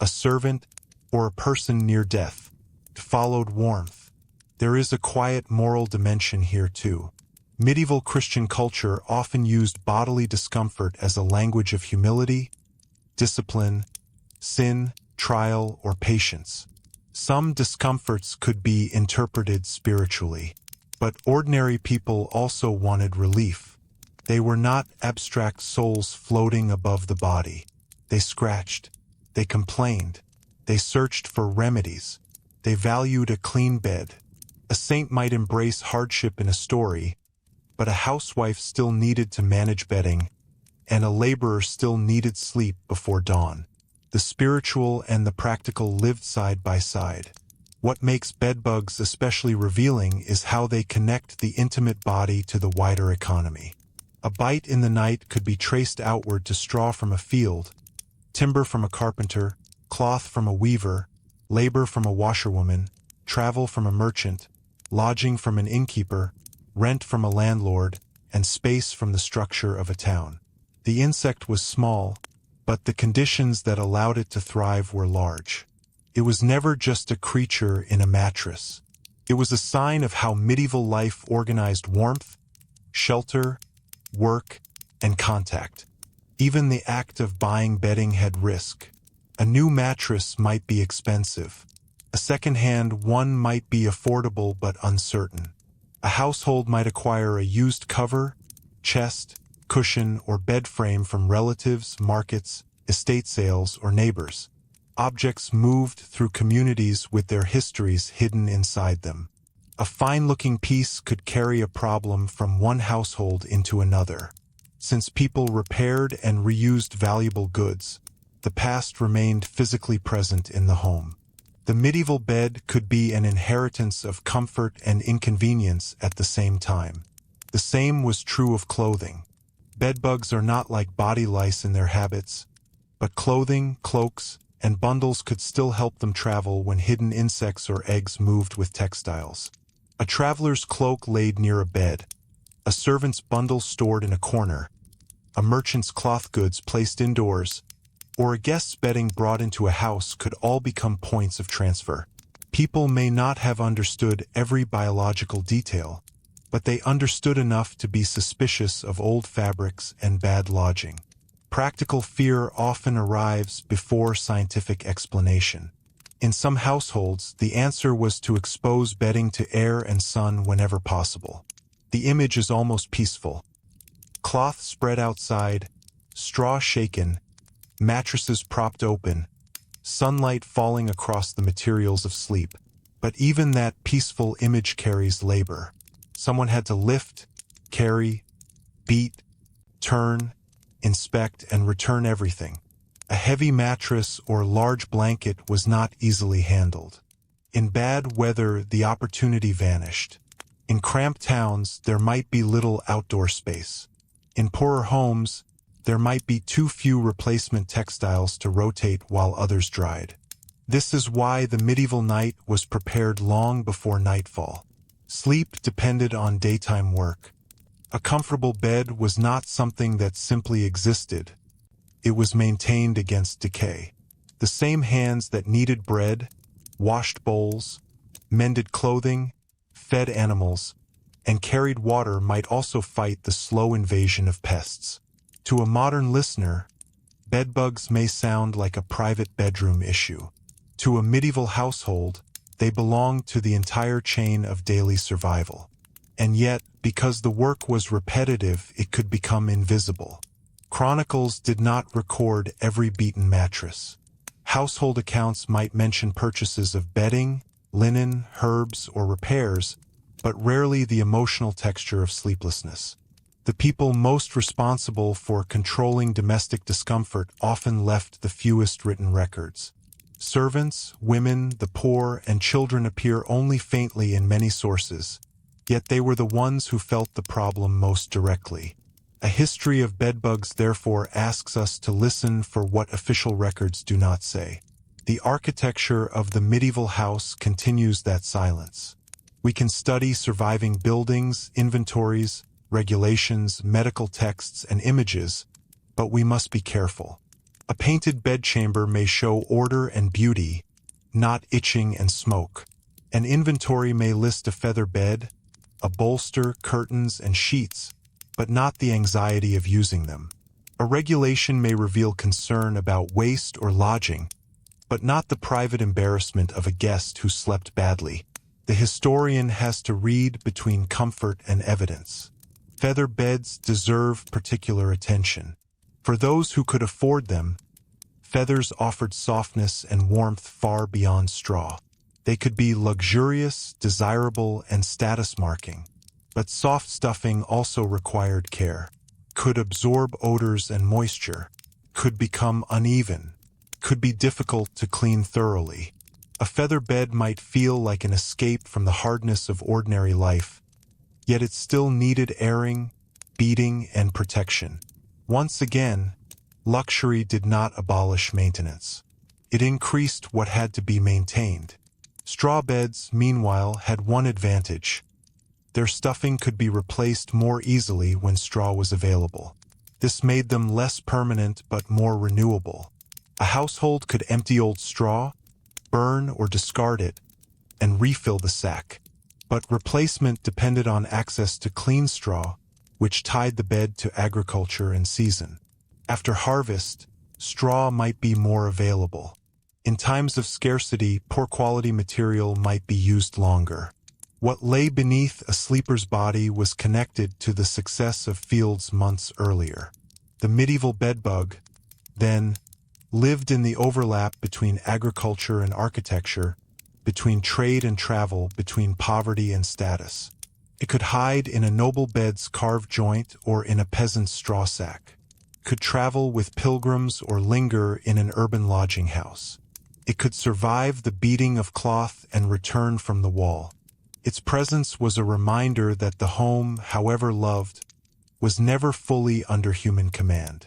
a servant, or a person near death. It followed warmth. There is a quiet moral dimension here too. Medieval Christian culture often used bodily discomfort as a language of humility, discipline, sin, trial, or patience. Some discomforts could be interpreted spiritually, but ordinary people also wanted relief. They were not abstract souls floating above the body. They scratched. They complained. They searched for remedies. They valued a clean bed. A saint might embrace hardship in a story, but a housewife still needed to manage bedding, and a laborer still needed sleep before dawn. The spiritual and the practical lived side by side. What makes bedbugs especially revealing is how they connect the intimate body to the wider economy. A bite in the night could be traced outward to straw from a field, timber from a carpenter, cloth from a weaver, labor from a washerwoman, travel from a merchant, lodging from an innkeeper, rent from a landlord, and space from the structure of a town. The insect was small, but the conditions that allowed it to thrive were large. It was never just a creature in a mattress. It was a sign of how medieval life organized warmth, shelter, work, and contact. Even the act of buying bedding had risk. A new mattress might be expensive. A second-hand one might be affordable but uncertain. A household might acquire a used cover, chest, cushion, or bed frame from relatives, markets, estate sales, or neighbors. Objects moved through communities with their histories hidden inside them. A fine-looking piece could carry a problem from one household into another. Since people repaired and reused valuable goods, the past remained physically present in the home. The medieval bed could be an inheritance of comfort and inconvenience at the same time. The same was true of clothing. Bedbugs are not like body lice in their habits, but clothing, cloaks, and bundles could still help them travel when hidden insects or eggs moved with textiles. A traveler's cloak laid near a bed, a servant's bundle stored in a corner, a merchant's cloth goods placed indoors, or a guest's bedding brought into a house could all become points of transfer. People may not have understood every biological detail, but they understood enough to be suspicious of old fabrics and bad lodging. Practical fear often arrives before scientific explanation. In some households, the answer was to expose bedding to air and sun whenever possible. The image is almost peaceful. Cloth spread outside, straw shaken, mattresses propped open, sunlight falling across the materials of sleep. But even that peaceful image carries labor. Someone had to lift, carry, beat, turn, inspect, and return everything. A heavy mattress or large blanket was not easily handled. In bad weather, the opportunity vanished. In cramped towns, there might be little outdoor space. In poorer homes, there might be too few replacement textiles to rotate while others dried. This is why the medieval night was prepared long before nightfall. Sleep depended on daytime work. A comfortable bed was not something that simply existed. It was maintained against decay. The same hands that kneaded bread, washed bowls, mended clothing, fed animals, and carried water might also fight the slow invasion of pests. To a modern listener, bedbugs may sound like a private bedroom issue. To a medieval household, they belonged to the entire chain of daily survival. And yet, because the work was repetitive, it could become invisible. Chronicles did not record every beaten mattress. Household accounts might mention purchases of bedding, linen, herbs, or repairs, but rarely the emotional texture of sleeplessness. The people most responsible for controlling domestic discomfort often left the fewest written records. Servants, women, the poor, and children appear only faintly in many sources, yet they were the ones who felt the problem most directly. A history of bedbugs therefore asks us to listen for what official records do not say. The architecture of the medieval house continues that silence. We can study surviving buildings, inventories, regulations, medical texts, and images, but we must be careful. A painted bedchamber may show order and beauty, not itching and smoke. An inventory may list a feather bed, a bolster, curtains, and sheets, but not the anxiety of using them. A regulation may reveal concern about waste or lodging, but not the private embarrassment of a guest who slept badly. The historian has to read between comfort and evidence. Feather beds deserve particular attention. For those who could afford them, feathers offered softness and warmth far beyond straw. They could be luxurious, desirable, and status-marking. But soft stuffing also required care, could absorb odors and moisture, could become uneven, could be difficult to clean thoroughly. A feather bed might feel like an escape from the hardness of ordinary life, yet it still needed airing, beating, and protection. Once again, luxury did not abolish maintenance. It increased what had to be maintained. Straw beds, meanwhile, had one advantage. Their stuffing could be replaced more easily when straw was available. This made them less permanent but more renewable. A household could empty old straw, burn or discard it, and refill the sack. But replacement depended on access to clean straw, which tied the bed to agriculture and season. After harvest, straw might be more available. In times of scarcity, poor quality material might be used longer. What lay beneath a sleeper's body was connected to the success of fields months earlier. The medieval bedbug, then, lived in the overlap between agriculture and architecture, between trade and travel, between poverty and status. It could hide in a noble bed's carved joint or in a peasant's straw sack. Could travel with pilgrims or linger in an urban lodging house. It could survive the beating of cloth and return from the wall. Its presence was a reminder that the home, however loved, was never fully under human command.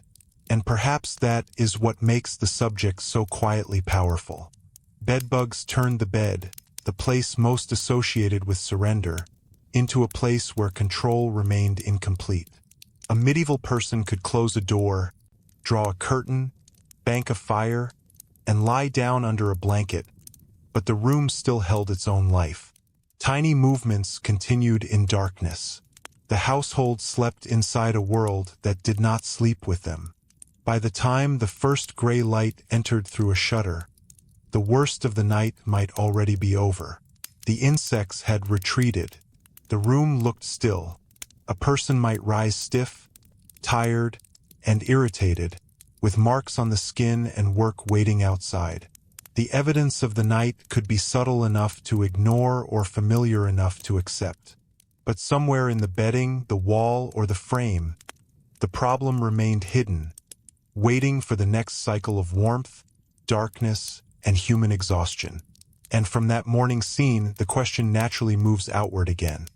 And perhaps that is what makes the subject so quietly powerful. Bedbugs turned the bed, the place most associated with surrender, into a place where control remained incomplete. A medieval person could close a door, draw a curtain, bank a fire, and lie down under a blanket, but the room still held its own life. Tiny movements continued in darkness. The household slept inside a world that did not sleep with them. By the time the first gray light entered through a shutter, the worst of the night might already be over. The insects had retreated. The room looked still. A person might rise stiff, tired, and irritated, with marks on the skin and work waiting outside. The evidence of the night could be subtle enough to ignore or familiar enough to accept. But somewhere in the bedding, the wall, or the frame, the problem remained hidden, waiting for the next cycle of warmth, darkness, and human exhaustion. And from that morning scene, the question naturally moves outward again.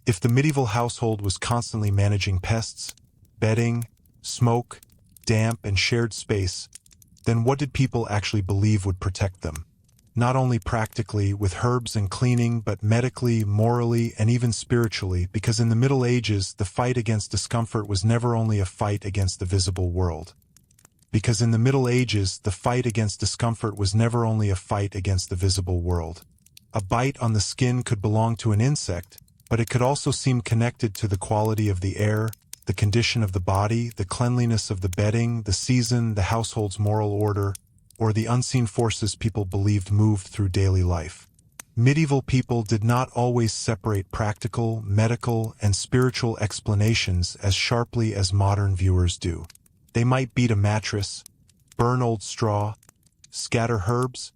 If the medieval household was constantly managing pests, bedding, smoke, damp, and shared space, then what did people actually believe would protect them? Not only practically, with herbs and cleaning, but medically, morally, and even spiritually, because in the Middle Ages, the fight against discomfort was never only a fight against the visible world. Because in the Middle Ages, the fight against discomfort was never only a fight against the visible world. A bite on the skin could belong to an insect, but it could also seem connected to the quality of the air, the condition of the body, the cleanliness of the bedding, the season, the household's moral order, or the unseen forces people believed moved through daily life. Medieval people did not always separate practical, medical, and spiritual explanations as sharply as modern viewers do. They might beat a mattress, burn old straw, scatter herbs,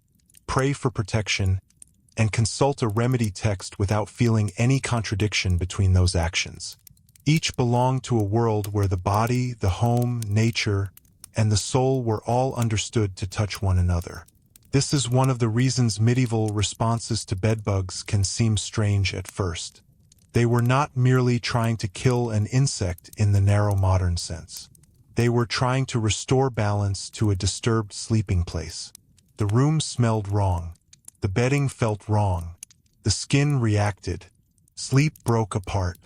pray for protection, and consult a remedy text without feeling any contradiction between those actions. Each belonged to a world where the body, the home, nature, and the soul were all understood to touch one another. This is one of the reasons medieval responses to bedbugs can seem strange at first. They were not merely trying to kill an insect in the narrow modern sense. They were trying to restore balance to a disturbed sleeping place. The room smelled wrong. The bedding felt wrong. The skin reacted. Sleep broke apart.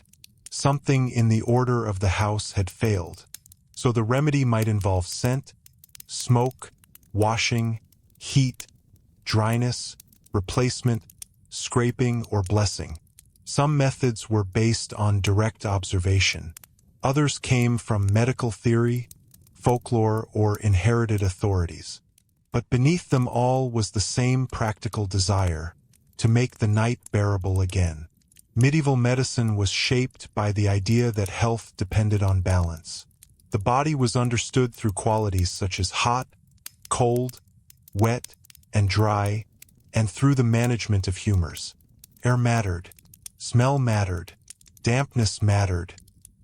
Something in the order of the house had failed. So the remedy might involve scent, smoke, washing, heat, dryness, replacement, scraping, or blessing. Some methods were based on direct observation. Others came from medical theory, folklore, or inherited authorities. But beneath them all was the same practical desire, to make the night bearable again. Medieval medicine was shaped by the idea that health depended on balance. The body was understood through qualities such as hot, cold, wet, and dry, and through the management of humors. Air mattered, smell mattered, dampness mattered,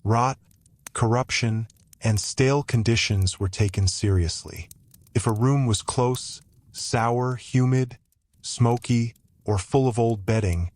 rot, corruption, and stale conditions were taken seriously. If a room was close, sour, humid, smoky, or full of old bedding,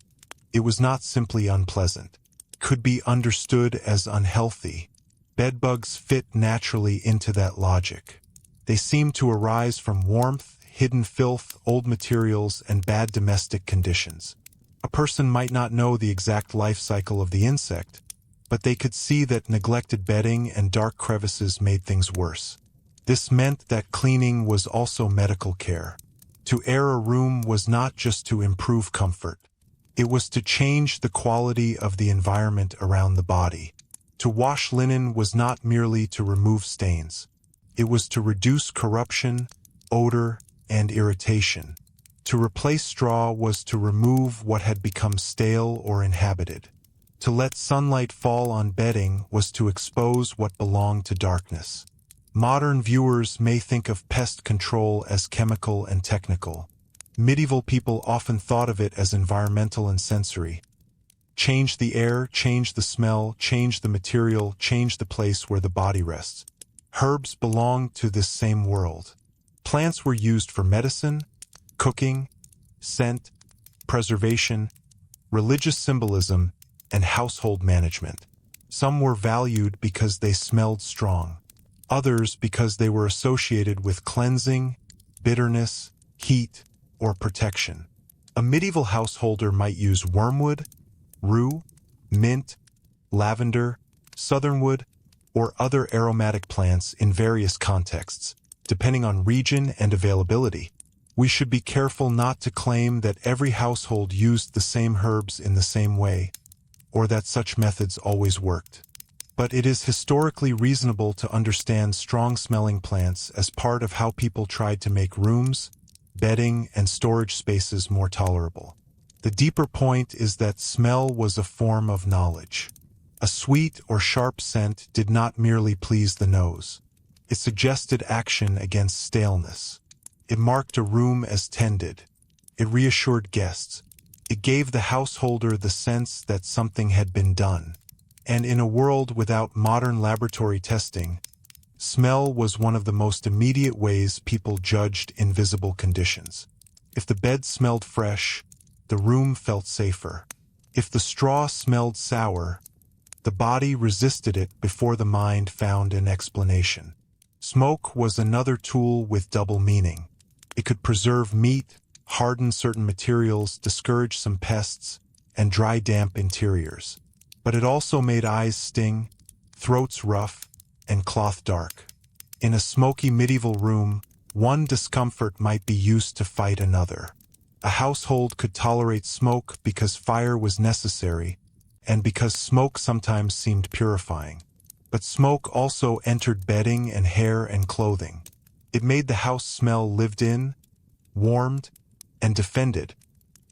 it was not simply unpleasant. It could be understood as unhealthy. Bedbugs fit naturally into that logic. They seemed to arise from warmth, hidden filth, old materials, and bad domestic conditions. A person might not know the exact life cycle of the insect, but they could see that neglected bedding and dark crevices made things worse. This meant that cleaning was also medical care. To air a room was not just to improve comfort. It was to change the quality of the environment around the body. To wash linen was not merely to remove stains. It was to reduce corruption, odor, and irritation. To replace straw was to remove what had become stale or inhabited. To let sunlight fall on bedding was to expose what belonged to darkness. Modern viewers may think of pest control as chemical and technical. Medieval people often thought of it as environmental and sensory. Change the air, change the smell, change the material, change the place where the body rests. Herbs belonged to this same world. Plants were used for medicine, cooking, scent, preservation, religious symbolism, and household management. Some were valued because they smelled strong. Others because they were associated with cleansing, bitterness, heat, or protection. A medieval householder might use wormwood, rue, mint, lavender, southernwood, or other aromatic plants in various contexts, depending on region and availability. We should be careful not to claim that every household used the same herbs in the same way, or that such methods always worked. But it is historically reasonable to understand strong-smelling plants as part of how people tried to make rooms, bedding, and storage spaces more tolerable. The deeper point is that smell was a form of knowledge. A sweet or sharp scent did not merely please the nose. It suggested action against staleness. It marked a room as tended. It reassured guests. It gave the householder the sense that something had been done. And in a world without modern laboratory testing, smell was one of the most immediate ways people judged invisible conditions. If the bed smelled fresh, the room felt safer. If the straw smelled sour, the body resisted it before the mind found an explanation. Smoke was another tool with double meaning. It could preserve meat, harden certain materials, discourage some pests, and dry damp interiors. But it also made eyes sting, throats rough, and cloth dark. In a smoky medieval room, one discomfort might be used to fight another. A household could tolerate smoke because fire was necessary, and because smoke sometimes seemed purifying. But smoke also entered bedding and hair and clothing. It made the house smell lived in, warmed, and defended,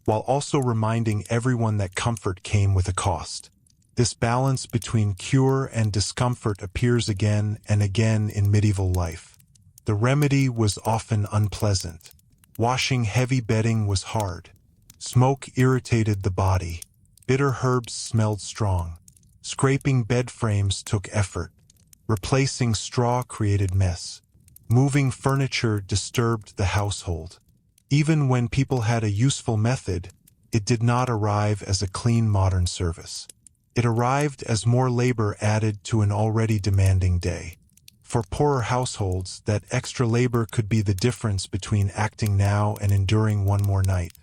while also reminding everyone that comfort came with a cost. This balance between cure and discomfort appears again and again in medieval life. The remedy was often unpleasant. Washing heavy bedding was hard. Smoke irritated the body. Bitter herbs smelled strong. Scraping bed frames took effort. Replacing straw created mess. Moving furniture disturbed the household. Even when people had a useful method, it did not arrive as a clean modern service. It arrived as more labor added to an already demanding day. For poorer households, that extra labor could be the difference between acting now and enduring one more night.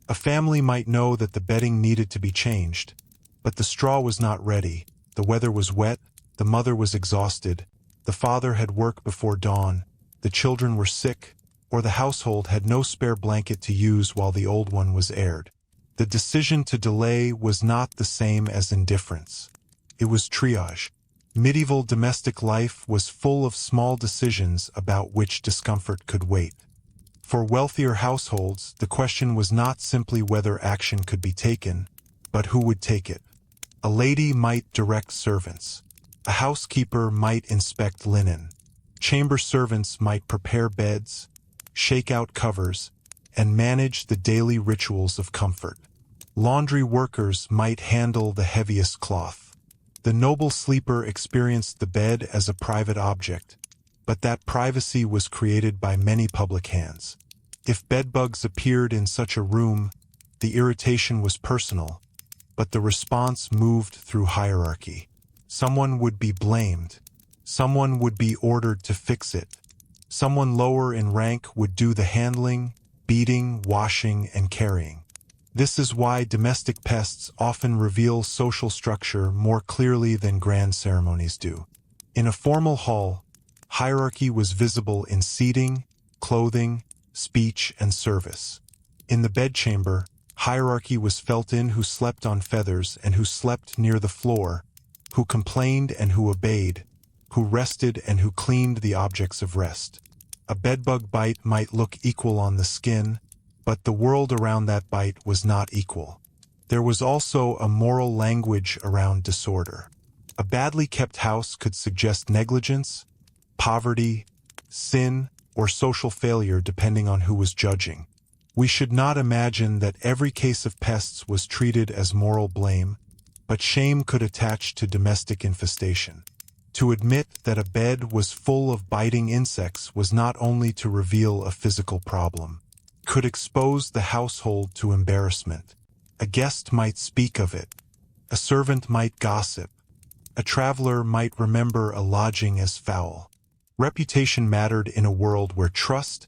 A family might know that the bedding needed to be changed, but the straw was not ready, the weather was wet, the mother was exhausted, the father had work before dawn, the children were sick, or the household had no spare blanket to use while the old one was aired. The decision to delay was not the same as indifference. It was triage. Medieval domestic life was full of small decisions about which discomfort could wait. For wealthier households, the question was not simply whether action could be taken, but who would take it. A lady might direct servants. A housekeeper might inspect linen. Chamber servants might prepare beds, shake out covers, and manage the daily rituals of comfort. Laundry workers might handle the heaviest cloth. The noble sleeper experienced the bed as a private object, but that privacy was created by many public hands. If bedbugs appeared in such a room, the irritation was personal, but the response moved through hierarchy. Someone would be blamed. Someone would be ordered to fix it. Someone lower in rank would do the handling, beating, washing, and carrying. This is why domestic pests often reveal social structure more clearly than grand ceremonies do. In a formal hall, hierarchy was visible in seating, clothing, speech, and service. In the bedchamber, hierarchy was felt in who slept on feathers and who slept near the floor, who complained and who obeyed, who rested and who cleaned the objects of rest. A bedbug bite might look equal on the skin, but the world around that bite was not equal. There was also a moral language around disorder. A badly kept house could suggest negligence, poverty, sin, or social failure depending on who was judging. We should not imagine that every case of pests was treated as moral blame, but shame could attach to domestic infestation. To admit that a bed was full of biting insects was not only to reveal a physical problem. It could expose the household to embarrassment. A guest might speak of it. A servant might gossip. A traveler might remember a lodging as foul. Reputation mattered in a world where trust,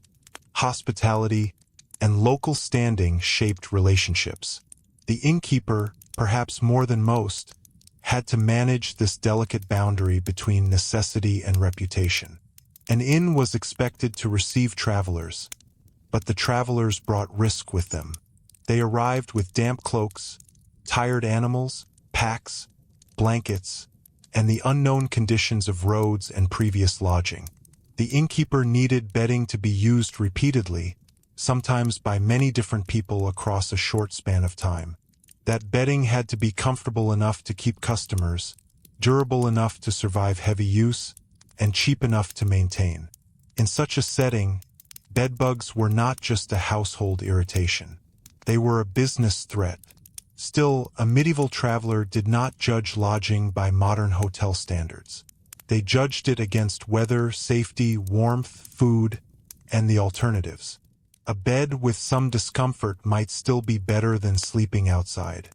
hospitality, and local standing shaped relationships. The innkeeper, perhaps more than most, had to manage this delicate boundary between necessity and reputation. An inn was expected to receive travelers, but the travelers brought risk with them. They arrived with damp cloaks, tired animals, packs, blankets, and the unknown conditions of roads and previous lodging. The innkeeper needed bedding to be used repeatedly, sometimes by many different people across a short span of time. That bedding had to be comfortable enough to keep customers, durable enough to survive heavy use, and cheap enough to maintain. In such a setting, bedbugs were not just a household irritation. They were a business threat. Still, a medieval traveler did not judge lodging by modern hotel standards. They judged it against weather, safety, warmth, food, and the alternatives. A bed with some discomfort might still be better than sleeping outside.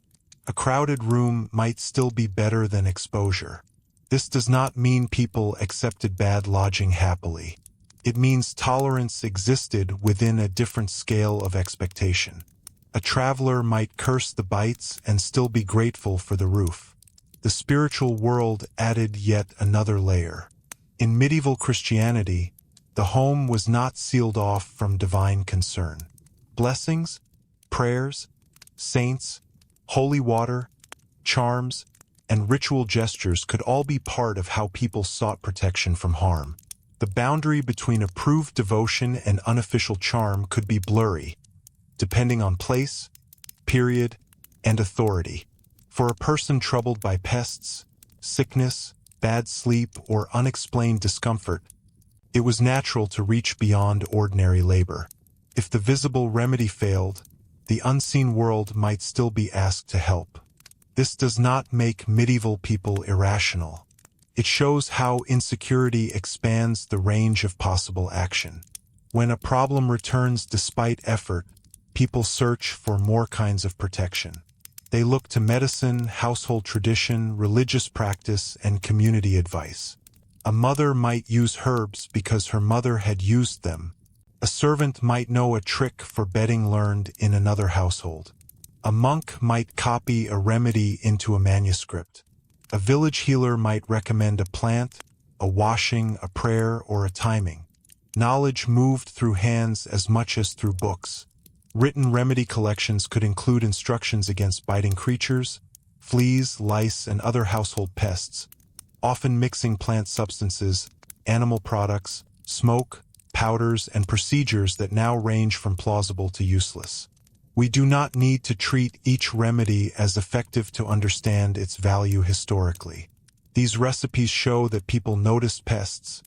A crowded room might still be better than exposure. This does not mean people accepted bad lodging happily. It means tolerance existed within a different scale of expectation. A traveler might curse the bites and still be grateful for the roof. The spiritual world added yet another layer. In medieval Christianity, the home was not sealed off from divine concern. Blessings, prayers, saints, holy water, charms, and ritual gestures could all be part of how people sought protection from harm. The boundary between approved devotion and unofficial charm could be blurry, depending on place, period, and authority. For a person troubled by pests, sickness, bad sleep, or unexplained discomfort, it was natural to reach beyond ordinary labor. If the visible remedy failed, the unseen world might still be asked to help. This does not make medieval people irrational. It shows how insecurity expands the range of possible action. When a problem returns despite effort, people search for more kinds of protection. They look to medicine, household tradition, religious practice, and community advice. A mother might use herbs because her mother had used them. A servant might know a trick for bedding learned in another household. A monk might copy a remedy into a manuscript. A village healer might recommend a plant, a washing, a prayer, or a timing. Knowledge moved through hands as much as through books. Written remedy collections could include instructions against biting creatures, fleas, lice, and other household pests, often mixing plant substances, animal products, smoke, powders, and procedures that now range from plausible to useless. We do not need to treat each remedy as effective to understand its value historically. These recipes show that people noticed pests,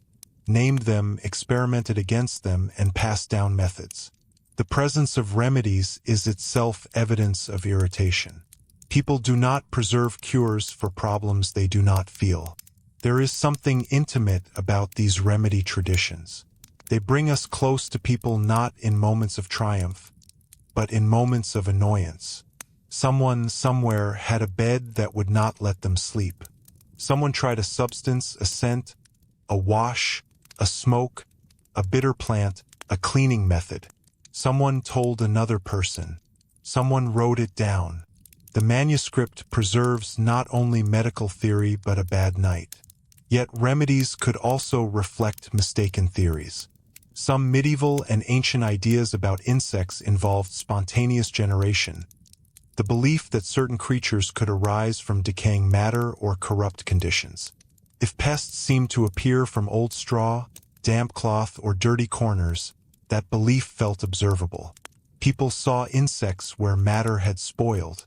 named them, experimented against them, and passed down methods. The presence of remedies is itself evidence of irritation. People do not preserve cures for problems they do not feel. There is something intimate about these remedy traditions. They bring us close to people not in moments of triumph, but in moments of annoyance. Someone somewhere had a bed that would not let them sleep. Someone tried a substance, a scent, a wash, a smoke, a bitter plant, a cleaning method. Someone told another person, Someone wrote it down. The manuscript preserves not only medical theory but a bad night. Yet remedies could also reflect mistaken theories. Some medieval and ancient ideas about insects involved spontaneous generation, the belief that certain creatures could arise from decaying matter or corrupt conditions. If pests seemed to appear from old straw, damp cloth, or dirty corners, that belief felt observable. People saw insects where matter had spoiled.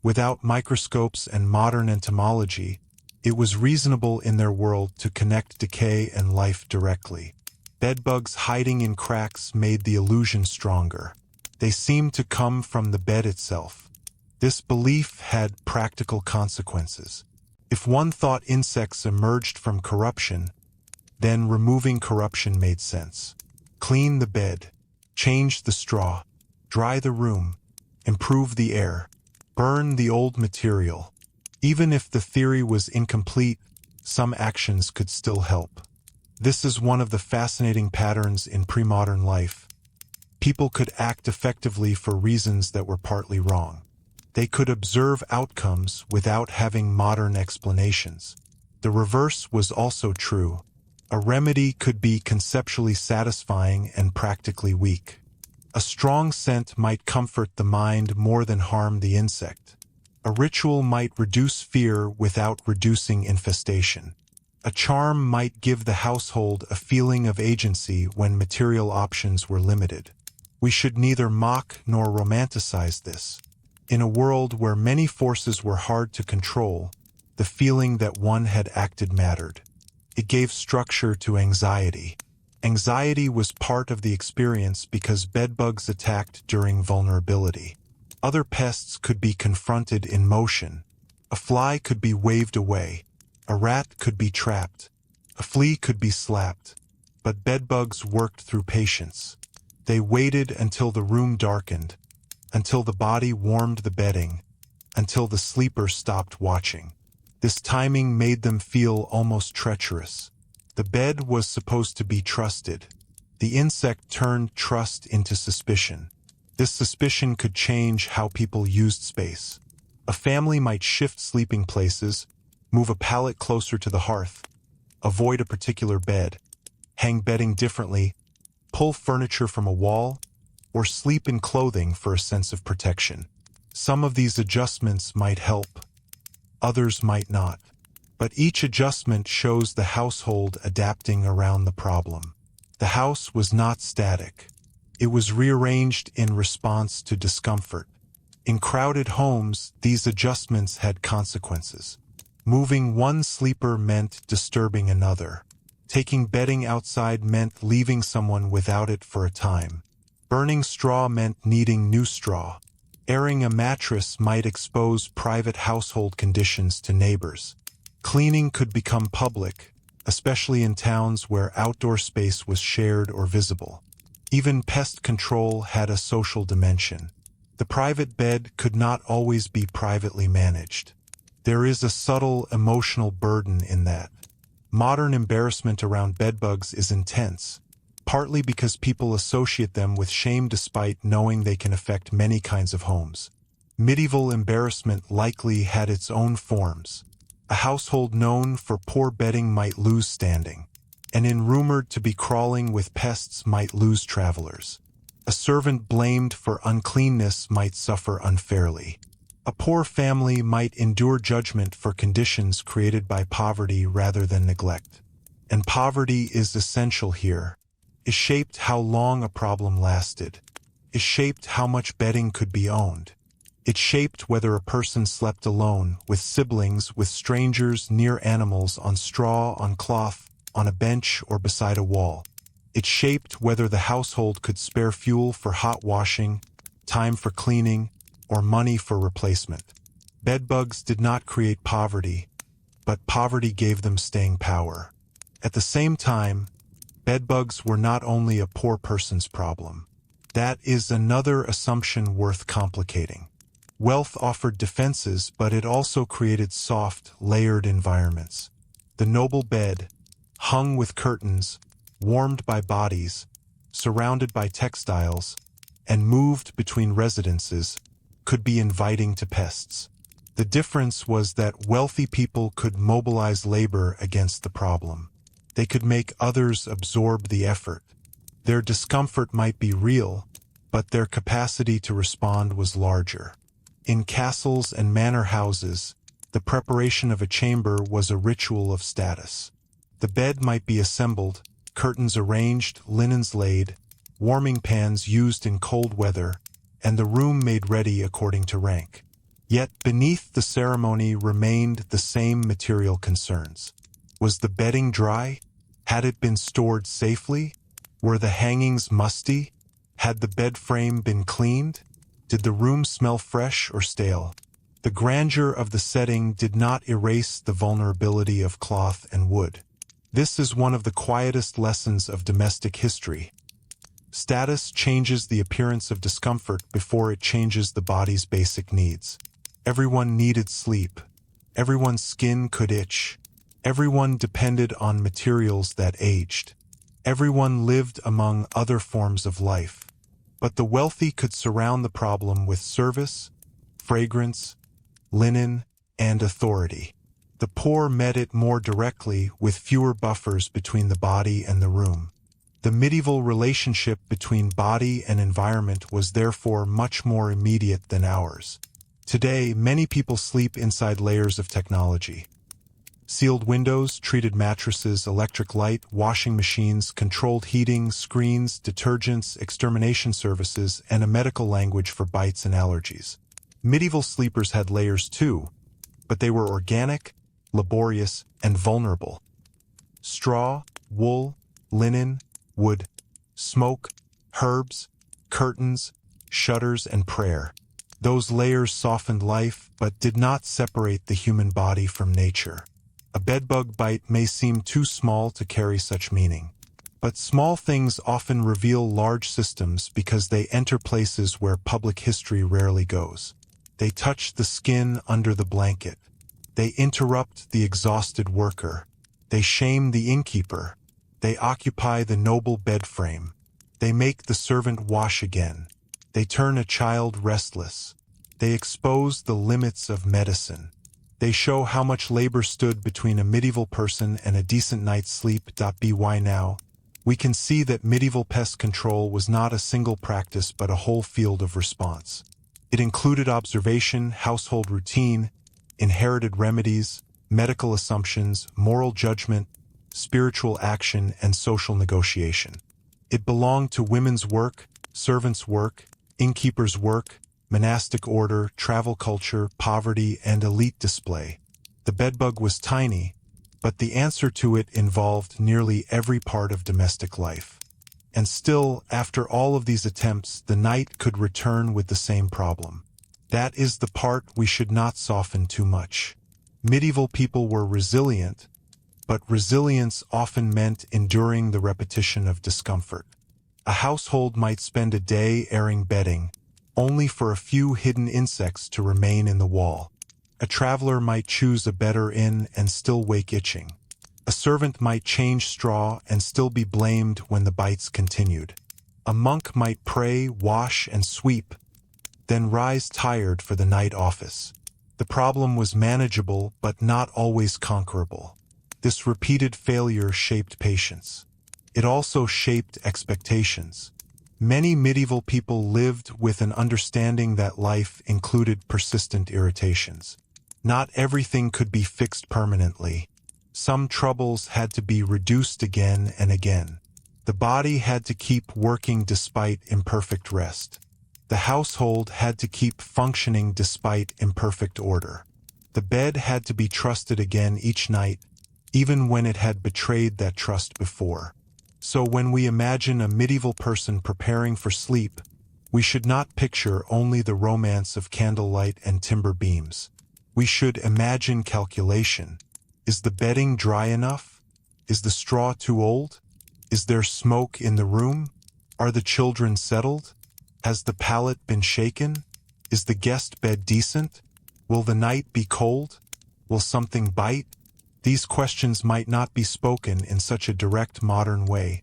Without microscopes and modern entomology, it was reasonable in their world to connect decay and life directly. Bedbugs hiding in cracks made the illusion stronger. They seemed to come from the bed itself. This belief had practical consequences. If one thought insects emerged from corruption, then removing corruption made sense. Clean the bed, change the straw, dry the room, improve the air, burn the old material. Even if the theory was incomplete, some actions could still help. This is one of the fascinating patterns in pre-modern life. People could act effectively for reasons that were partly wrong. They could observe outcomes without having modern explanations. The reverse was also true. A remedy could be conceptually satisfying and practically weak. A strong scent might comfort the mind more than harm the insect. A ritual might reduce fear without reducing infestation. A charm might give the household a feeling of agency when material options were limited. We should neither mock nor romanticize this. In a world where many forces were hard to control, the feeling that one had acted mattered. It gave structure to anxiety. Anxiety was part of the experience because bedbugs attacked during vulnerability. Other pests could be confronted in motion. A fly could be waved away. A rat could be trapped. A flea could be slapped. But bedbugs worked through patience. They waited until the room darkened, until the body warmed the bedding, until the sleeper stopped watching. This timing made them feel almost treacherous. The bed was supposed to be trusted. The insect turned trust into suspicion. This suspicion could change how people used space. A family might shift sleeping places, move a pallet closer to the hearth, avoid a particular bed, hang bedding differently, pull furniture from a wall, or sleep in clothing for a sense of protection. Some of these adjustments might help, others might not. But each adjustment shows the household adapting around the problem. The house was not static. It was rearranged in response to discomfort. In crowded homes, these adjustments had consequences. Moving one sleeper meant disturbing another. Taking bedding outside meant leaving someone without it for a time. Burning straw meant needing new straw. Airing a mattress might expose private household conditions to neighbors. Cleaning could become public, especially in towns where outdoor space was shared or visible. Even pest control had a social dimension. The private bed could not always be privately managed. There is a subtle emotional burden in that. Modern embarrassment around bedbugs is intense, partly because people associate them with shame despite knowing they can affect many kinds of homes. Medieval embarrassment likely had its own forms. A household known for poor bedding might lose standing. An inn rumored to be crawling with pests might lose travelers. A servant blamed for uncleanness might suffer unfairly. A poor family might endure judgment for conditions created by poverty rather than neglect. And poverty is essential here. It shaped how long a problem lasted. It shaped how much bedding could be owned. It shaped whether a person slept alone, with siblings, with strangers, near animals, on straw, on cloth, on a bench, or beside a wall. It shaped whether the household could spare fuel for hot washing, time for cleaning, or money for replacement. Bedbugs did not create poverty, but poverty gave them staying power. At the same time, bedbugs were not only a poor person's problem. That is another assumption worth complicating. Wealth offered defenses, but it also created soft, layered environments. The noble bed, hung with curtains, warmed by bodies, surrounded by textiles, and moved between residences, could be inviting to pests. The difference was that wealthy people could mobilize labor against the problem. They could make others absorb the effort. Their discomfort might be real, but their capacity to respond was larger. In castles and manor houses, the preparation of a chamber was a ritual of status. The bed might be assembled, curtains arranged, linens laid, warming pans used in cold weather, and the room made ready according to rank. Yet beneath the ceremony remained the same material concerns. Was the bedding dry? Had it been stored safely? Were the hangings musty? Had the bed frame been cleaned? Did the room smell fresh or stale? The grandeur of the setting did not erase the vulnerability of cloth and wood. This is one of the quietest lessons of domestic history. Status changes the appearance of discomfort before it changes the body's basic needs. Everyone needed sleep. Everyone's skin could itch. Everyone depended on materials that aged. Everyone lived among other forms of life. But the wealthy could surround the problem with service, fragrance, linen, and authority. The poor met it more directly with fewer buffers between the body and the room. The medieval relationship between body and environment was therefore much more immediate than ours. Today, many people sleep inside layers of technology. Sealed windows, treated mattresses, electric light, washing machines, controlled heating, screens, detergents, extermination services, and a medical language for bites and allergies. Medieval sleepers had layers too, but they were organic, laborious, and vulnerable. Straw, wool, linen, wood, smoke, herbs, curtains, shutters, and prayer. Those layers softened life, but did not separate the human body from nature. A bedbug bite may seem too small to carry such meaning. But small things often reveal large systems because they enter places where public history rarely goes. They touch the skin under the blanket. They interrupt the exhausted worker. They shame the innkeeper. They occupy the noble bed frame. They make the servant wash again. They turn a child restless. They expose the limits of medicine. They show how much labor stood between a medieval person and a decent night's sleep. By now, we can see that medieval pest control was not a single practice but a whole field of response. It included observation, household routine, inherited remedies, medical assumptions, moral judgment, spiritual action, and social negotiation. It belonged to women's work, servants' work, innkeepers' work, monastic order, travel culture, poverty, and elite display. The bedbug was tiny, but the answer to it involved nearly every part of domestic life. And still, after all of these attempts, the night could return with the same problem. That is the part we should not soften too much. Medieval people were resilient, but resilience often meant enduring the repetition of discomfort. A household might spend a day airing bedding, only for a few hidden insects to remain in the wall. A traveler might choose a better inn and still wake itching. A servant might change straw and still be blamed when the bites continued. A monk might pray, wash, and sweep, then rise tired for the night office. The problem was manageable but not always conquerable. This repeated failure shaped patience. It also shaped expectations. Many medieval people lived with an understanding that life included persistent irritations. Not everything could be fixed permanently. Some troubles had to be reduced again and again. The body had to keep working despite imperfect rest. The household had to keep functioning despite imperfect order. The bed had to be trusted again each night, even when it had betrayed that trust before. So when we imagine a medieval person preparing for sleep, we should not picture only the romance of candlelight and timber beams. We should imagine calculation. Is the bedding dry enough? Is the straw too old? Is there smoke in the room? Are the children settled? Has the pallet been shaken? Is the guest bed decent? Will the night be cold? Will something bite? These questions might not be spoken in such a direct modern way,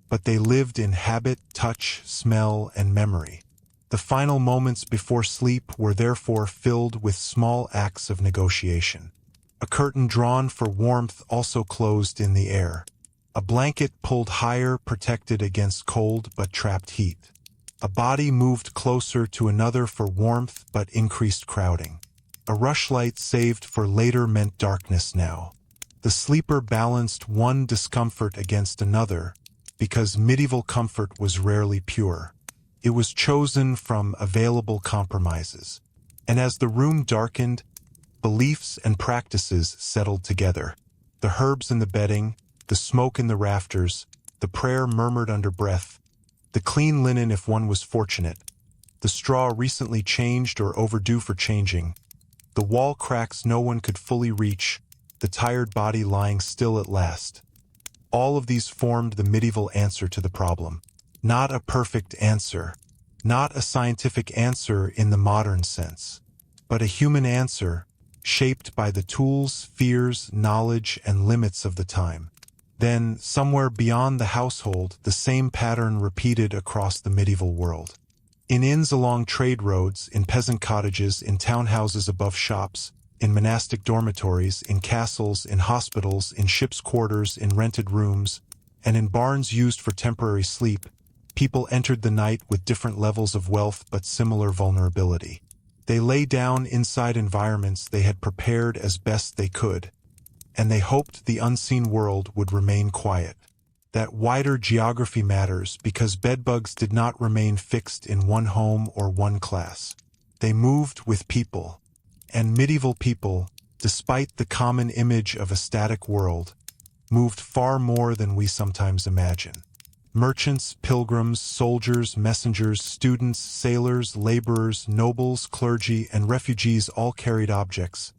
but they lived in habit, touch, smell, and memory. The The final moments before sleep were therefore filled with small acts of negotiation. A curtain drawn for warmth also closed in the air. A blanket pulled higher protected against cold but trapped heat. A body moved closer to another for warmth but increased crowding. A rushlight saved for later meant darkness now. The sleeper balanced one discomfort against another, because medieval comfort was rarely pure. It was chosen from available compromises. And as the room darkened, beliefs and practices settled together. The herbs in the bedding, the smoke in the rafters, the prayer murmured under breath, the clean linen if one was fortunate, the straw recently changed or overdue for changing, the wall cracks no one could fully reach, the tired body lying still at last. All of these formed the medieval answer to the problem. Not a perfect answer, not a scientific answer in the modern sense, but a human answer shaped by the tools, fears, knowledge, and limits of the time. Then, somewhere beyond the household, the same pattern repeated across the medieval world. In inns along trade roads, in peasant cottages, in townhouses above shops, in monastic dormitories, in castles, in hospitals, in ships' quarters, in rented rooms, and in barns used for temporary sleep, people entered the night with different levels of wealth but similar vulnerability. They lay down inside environments they had prepared as best they could, and they hoped the unseen world would remain quiet. That wider geography matters because bedbugs did not remain fixed in one home or one class. They moved with people, and medieval people, despite the common image of a static world, moved far more than we sometimes imagine. Merchants, pilgrims, soldiers, messengers, students, sailors, laborers, nobles, clergy, and refugees all carried objects,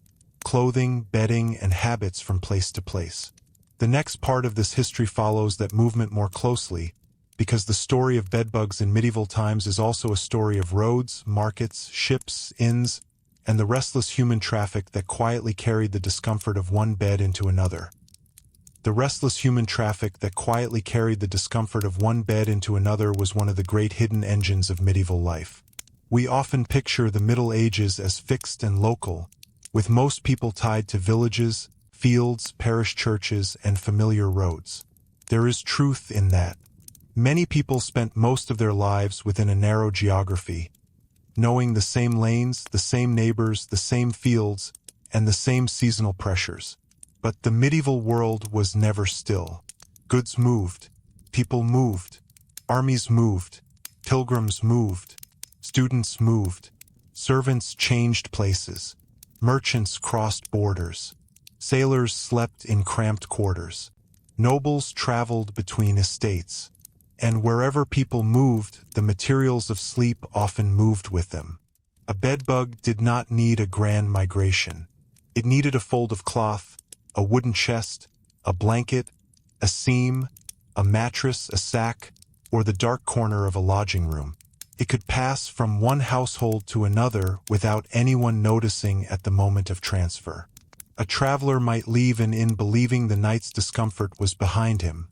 clothing, bedding, and habits from place to place. The next part of this history follows that movement more closely, because the story of bedbugs in medieval times is also a story of roads, markets, ships, inns, and the restless human traffic that quietly carried the discomfort of one bed into another. The restless human traffic that quietly carried the discomfort of one bed into another was one of the great hidden engines of medieval life. We often picture the Middle Ages as fixed and local, with most people tied to villages, fields, parish churches, and familiar roads. There is truth in that. Many people spent most of their lives within a narrow geography, knowing the same lanes, the same neighbors, the same fields, and the same seasonal pressures. But the medieval world was never still. Goods moved, people moved, armies moved, pilgrims moved, students moved, servants changed places, merchants crossed borders, sailors slept in cramped quarters, nobles traveled between estates, and wherever people moved, the materials of sleep often moved with them. A bedbug did not need a grand migration. It needed a fold of cloth, a wooden chest, a blanket, a seam, a mattress, a sack, or the dark corner of a lodging room. It could pass from one household to another without anyone noticing at the moment of transfer. A traveler might leave an inn believing the night's discomfort was behind him,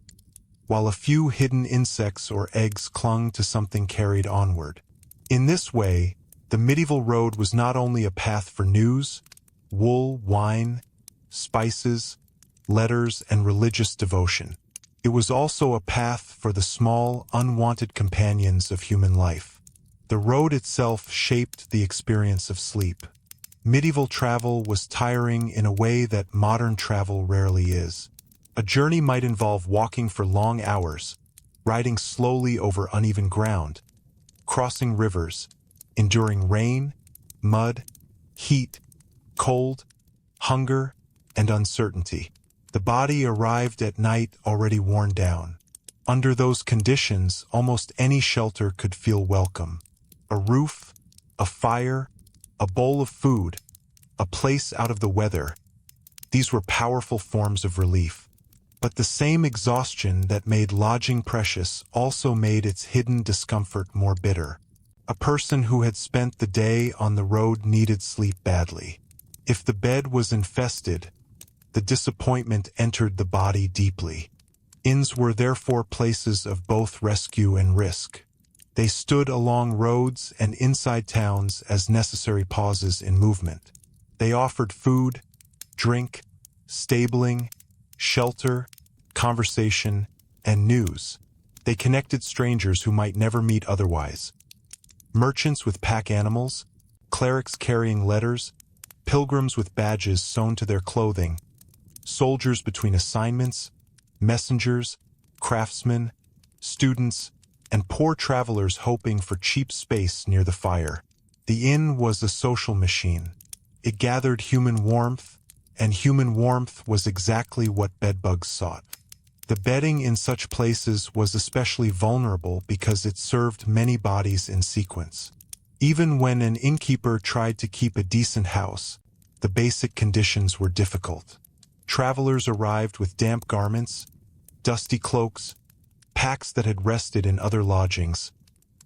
while a few hidden insects or eggs clung to something carried onward. In this way, the medieval road was not only a path for news, wool, wine, spices, letters, and religious devotion. It was also a path for the small, unwanted companions of human life. The road itself shaped the experience of sleep. Medieval travel was tiring in a way that modern travel rarely is. A journey might involve walking for long hours, riding slowly over uneven ground, crossing rivers, enduring rain, mud, heat, cold, hunger, and uncertainty. The body arrived at night already worn down. Under those conditions, almost any shelter could feel welcome. A roof, a fire, a bowl of food, a place out of the weather. These were powerful forms of relief. But the same exhaustion that made lodging precious also made its hidden discomfort more bitter. A person who had spent the day on the road needed sleep badly. If the bed was infested, the disappointment entered the body deeply. Inns were therefore places of both rescue and risk. They stood along roads and inside towns as necessary pauses in movement. They offered food, drink, stabling, shelter, conversation, and news. They connected strangers who might never meet otherwise. Merchants with pack animals, clerics carrying letters, pilgrims with badges sewn to their clothing, soldiers between assignments, messengers, craftsmen, students, and poor travelers hoping for cheap space near the fire. The inn was a social machine. It gathered human warmth, and human warmth was exactly what bedbugs sought. The bedding in such places was especially vulnerable because it served many bodies in sequence. Even when an innkeeper tried to keep a decent house, the basic conditions were difficult. Travelers arrived with damp garments, dusty cloaks, packs that had rested in other lodgings,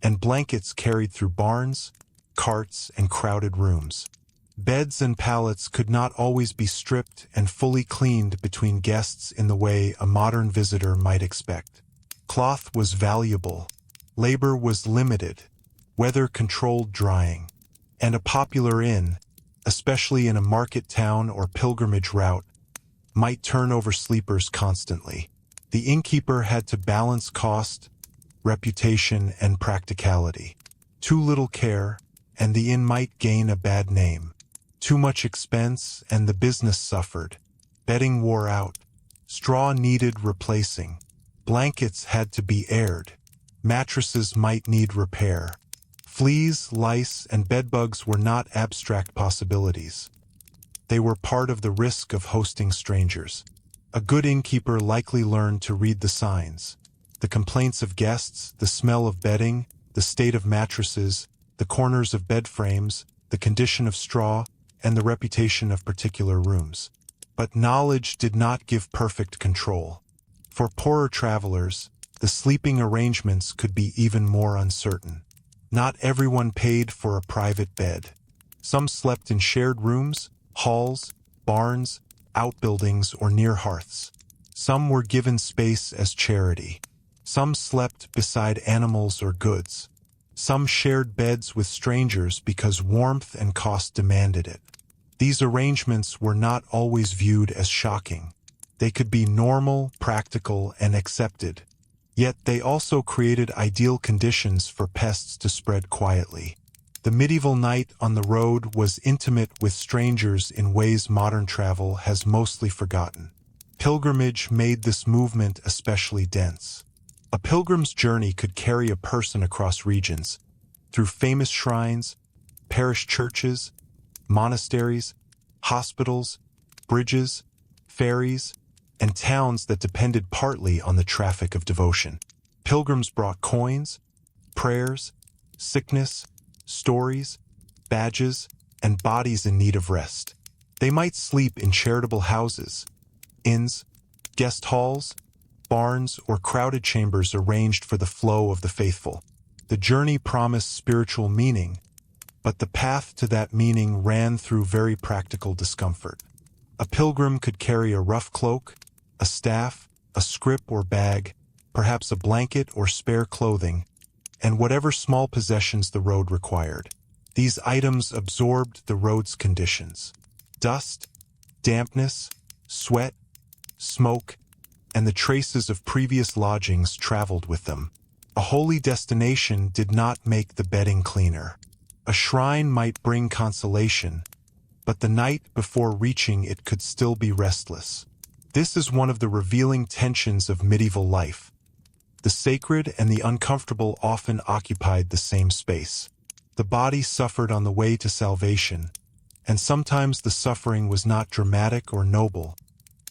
and blankets carried through barns, carts, and crowded rooms. Beds and pallets could not always be stripped and fully cleaned between guests in the way a modern visitor might expect. Cloth was valuable, labor was limited, weather-controlled drying, and a popular inn, especially in a market town or pilgrimage route, might turn over sleepers constantly. The innkeeper had to balance cost, reputation, and practicality. Too little care, and the inn might gain a bad name. Too much expense, and the business suffered. Bedding wore out. Straw needed replacing. Blankets had to be aired. Mattresses might need repair. Fleas, lice, and bedbugs were not abstract possibilities. They were part of the risk of hosting strangers. A good innkeeper likely learned to read the signs. The complaints of guests, the smell of bedding, the state of mattresses, the corners of bed frames, the condition of straw, and the reputation of particular rooms. But knowledge did not give perfect control. For poorer travelers, the sleeping arrangements could be even more uncertain. Not everyone paid for a private bed. Some slept in shared rooms, halls, barns, outbuildings, or near hearths. Some were given space as charity. Some slept beside animals or goods. Some shared beds with strangers because warmth and cost demanded it. These arrangements were not always viewed as shocking. They could be normal, practical, and accepted. Yet they also created ideal conditions for pests to spread quietly. The medieval night on the road was intimate with strangers in ways modern travel has mostly forgotten. Pilgrimage made this movement especially dense. A pilgrim's journey could carry a person across regions, through famous shrines, parish churches, monasteries, hospitals, bridges, ferries, and towns that depended partly on the traffic of devotion. Pilgrims brought coins, prayers, sickness, stories, badges, and bodies in need of rest. They might sleep in charitable houses, inns, guest halls, barns, or crowded chambers arranged for the flow of the faithful. The journey promised spiritual meaning, but the path to that meaning ran through very practical discomfort. A pilgrim could carry a rough cloak, a staff, a scrip or bag, perhaps a blanket or spare clothing, and whatever small possessions the road required. These items absorbed the road's conditions. Dust, dampness, sweat, smoke, and the traces of previous lodgings traveled with them. A holy destination did not make the bedding cleaner. A shrine might bring consolation, but the night before reaching it could still be restless. This is one of the revealing tensions of medieval life. The sacred and the uncomfortable often occupied the same space. The body suffered on the way to salvation, and sometimes the suffering was not dramatic or noble,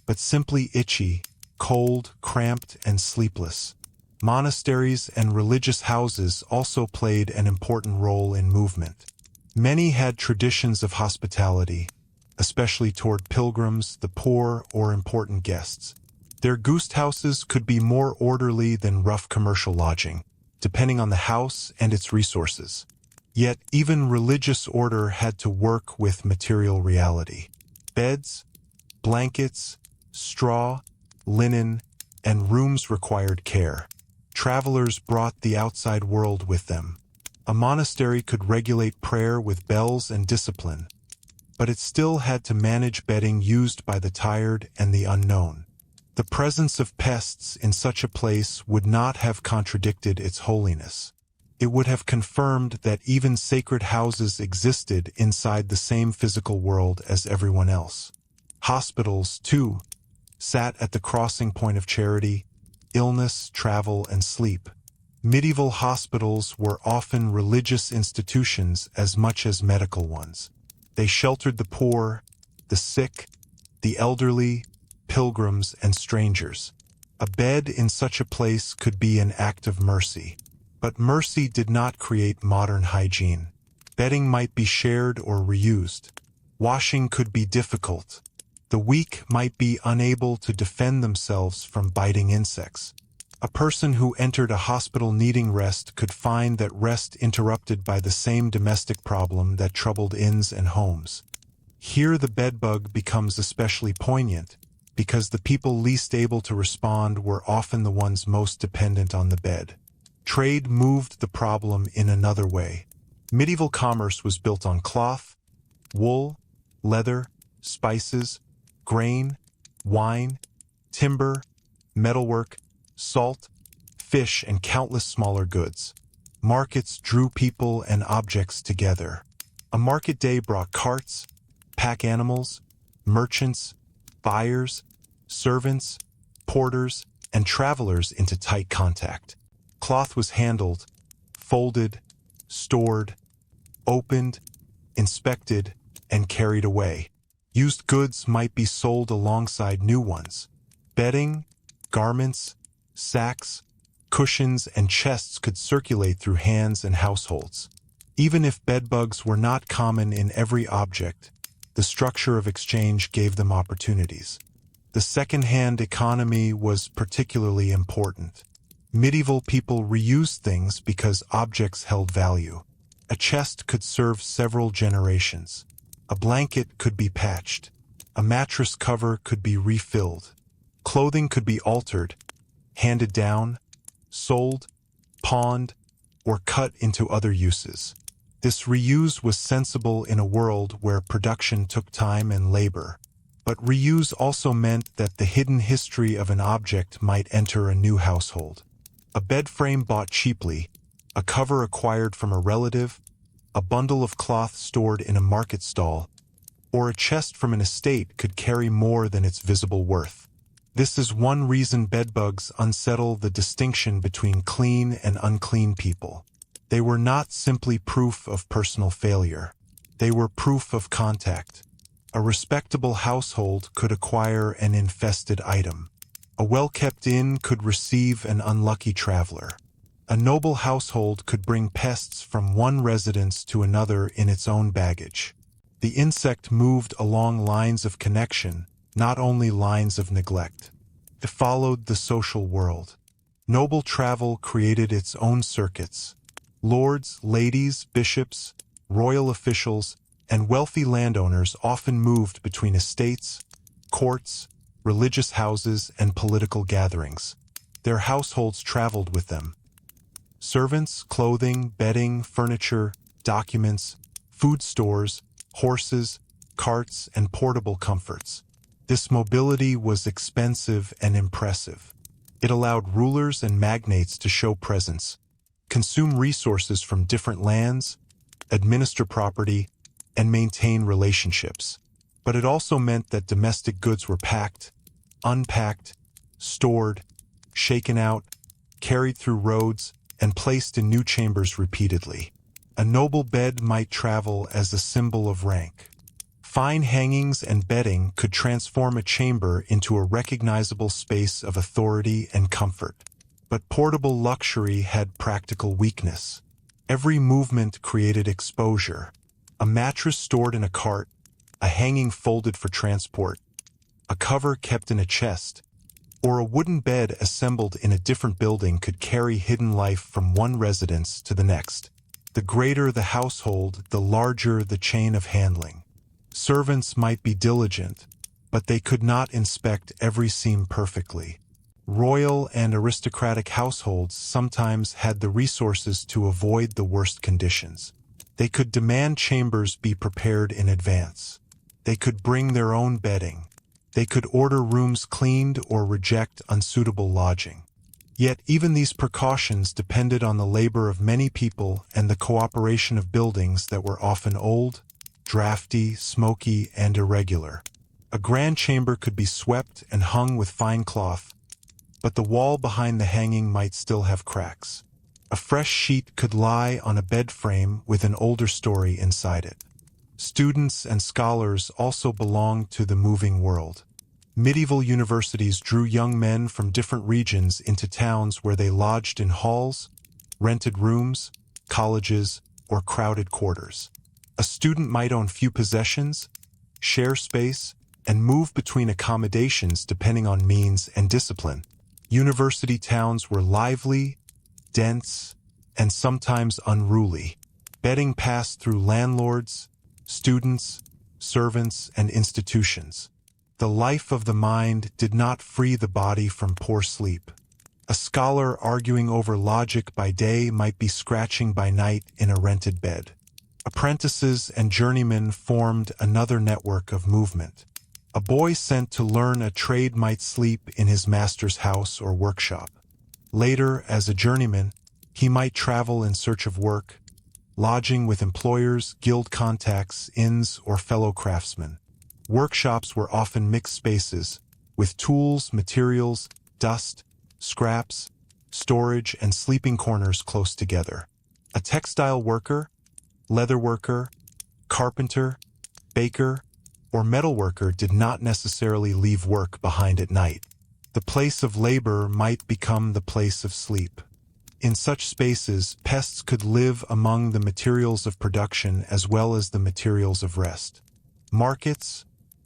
but simply itchy, cold, cramped, and sleepless. Monasteries and religious houses also played an important role in movement. Many had traditions of hospitality, especially toward pilgrims, the poor, or important guests. Their ghost houses could be more orderly than rough commercial lodging, depending on the house and its resources. Yet even religious order had to work with material reality. Beds, blankets, straw, linen, and rooms required care. Travelers brought the outside world with them. A monastery could regulate prayer with bells and discipline, but it still had to manage bedding used by the tired and the unknown. The presence of pests in such a place would not have contradicted its holiness. It would have confirmed that even sacred houses existed inside the same physical world as everyone else. Hospitals, too, sat at the crossing point of charity, illness, travel, and sleep. Medieval hospitals were often religious institutions as much as medical ones. They sheltered the poor, the sick, the elderly, pilgrims, and strangers. A bed in such a place could be an act of mercy. But mercy did not create modern hygiene. Bedding might be shared or reused. Washing could be difficult. The weak might be unable to defend themselves from biting insects. A person who entered a hospital needing rest could find that rest interrupted by the same domestic problem that troubled inns and homes. Here the bedbug becomes especially poignant, because the people least able to respond were often the ones most dependent on the bed. Trade moved the problem in another way. Medieval commerce was built on cloth, wool, leather, spices, grain, wine, timber, metalwork, salt, fish, and countless smaller goods. Markets drew people and objects together. A market day brought carts, pack animals, merchants, buyers, servants, porters, and travelers into tight contact. Cloth was handled, folded, stored, opened, inspected, and carried away. Used goods might be sold alongside new ones. Bedding, garments, sacks, cushions, and chests could circulate through hands and households. Even if bedbugs were not common in every object, the structure of exchange gave them opportunities. The second-hand economy was particularly important. Medieval people reused things because objects held value. A chest could serve several generations. A blanket could be patched. A mattress cover could be refilled. Clothing could be altered, handed down, sold, pawned, or cut into other uses. This reuse was sensible in a world where production took time and labor. But reuse also meant that the hidden history of an object might enter a new household. A bed frame bought cheaply, a cover acquired from a relative, a bundle of cloth stored in a market stall, or a chest from an estate could carry more than its visible worth. This is one reason bedbugs unsettle the distinction between clean and unclean people. They were not simply proof of personal failure. They were proof of contact. A respectable household could acquire an infested item. A well-kept inn could receive an unlucky traveler. A noble household could bring pests from one residence to another in its own baggage. The insect moved along lines of connection, not only lines of neglect. It followed the social world. Noble travel created its own circuits. Lords, ladies, bishops, royal officials, and wealthy landowners often moved between estates, courts, religious houses, and political gatherings. Their households traveled with them. Servants, clothing, bedding, furniture, documents, food stores, horses, carts, and portable comforts. This mobility was expensive and impressive. It allowed rulers and magnates to show presence, consume resources from different lands, administer property, and maintain relationships. But it also meant that domestic goods were packed, unpacked, stored, shaken out, carried through roads, and placed in new chambers repeatedly. A noble bed might travel as a symbol of rank. Fine hangings and bedding could transform a chamber into a recognizable space of authority and comfort. But portable luxury had practical weakness. Every movement created exposure. A mattress stored in a cart, a hanging folded for transport, a cover kept in a chest, or a wooden bed assembled in a different building could carry hidden life from one residence to the next. The greater the household, the larger the chain of handling. Servants might be diligent, but they could not inspect every seam perfectly. Royal and aristocratic households sometimes had the resources to avoid the worst conditions. They could demand chambers be prepared in advance. They could bring their own bedding. They could order rooms cleaned or reject unsuitable lodging. Yet even these precautions depended on the labor of many people and the cooperation of buildings that were often old, drafty, smoky, and irregular. A grand chamber could be swept and hung with fine cloth, but the wall behind the hanging might still have cracks. A fresh sheet could lie on a bed frame with an older story inside it. Students and scholars also belonged to the moving world. Medieval universities drew young men from different regions into towns where they lodged in halls, rented rooms, colleges, or crowded quarters. A student might own few possessions, share space, and move between accommodations depending on means and discipline. University towns were lively, dense, and sometimes unruly. Bedding passed through landlords, students, servants, and institutions. The life of the mind did not free the body from poor sleep. A scholar arguing over logic by day might be scratching by night in a rented bed. Apprentices and journeymen formed another network of movement. A boy sent to learn a trade might sleep in his master's house or workshop. Later, as a journeyman, he might travel in search of work, lodging with employers, guild contacts, inns, or fellow craftsmen. Workshops were often mixed spaces, with tools, materials, dust, scraps, storage, and sleeping corners close together. A textile worker, leather worker, carpenter, baker, or metal worker did not necessarily leave work behind at night. The place of labor might become the place of sleep. In such spaces, pests could live among the materials of production as well as the materials of rest. Markets,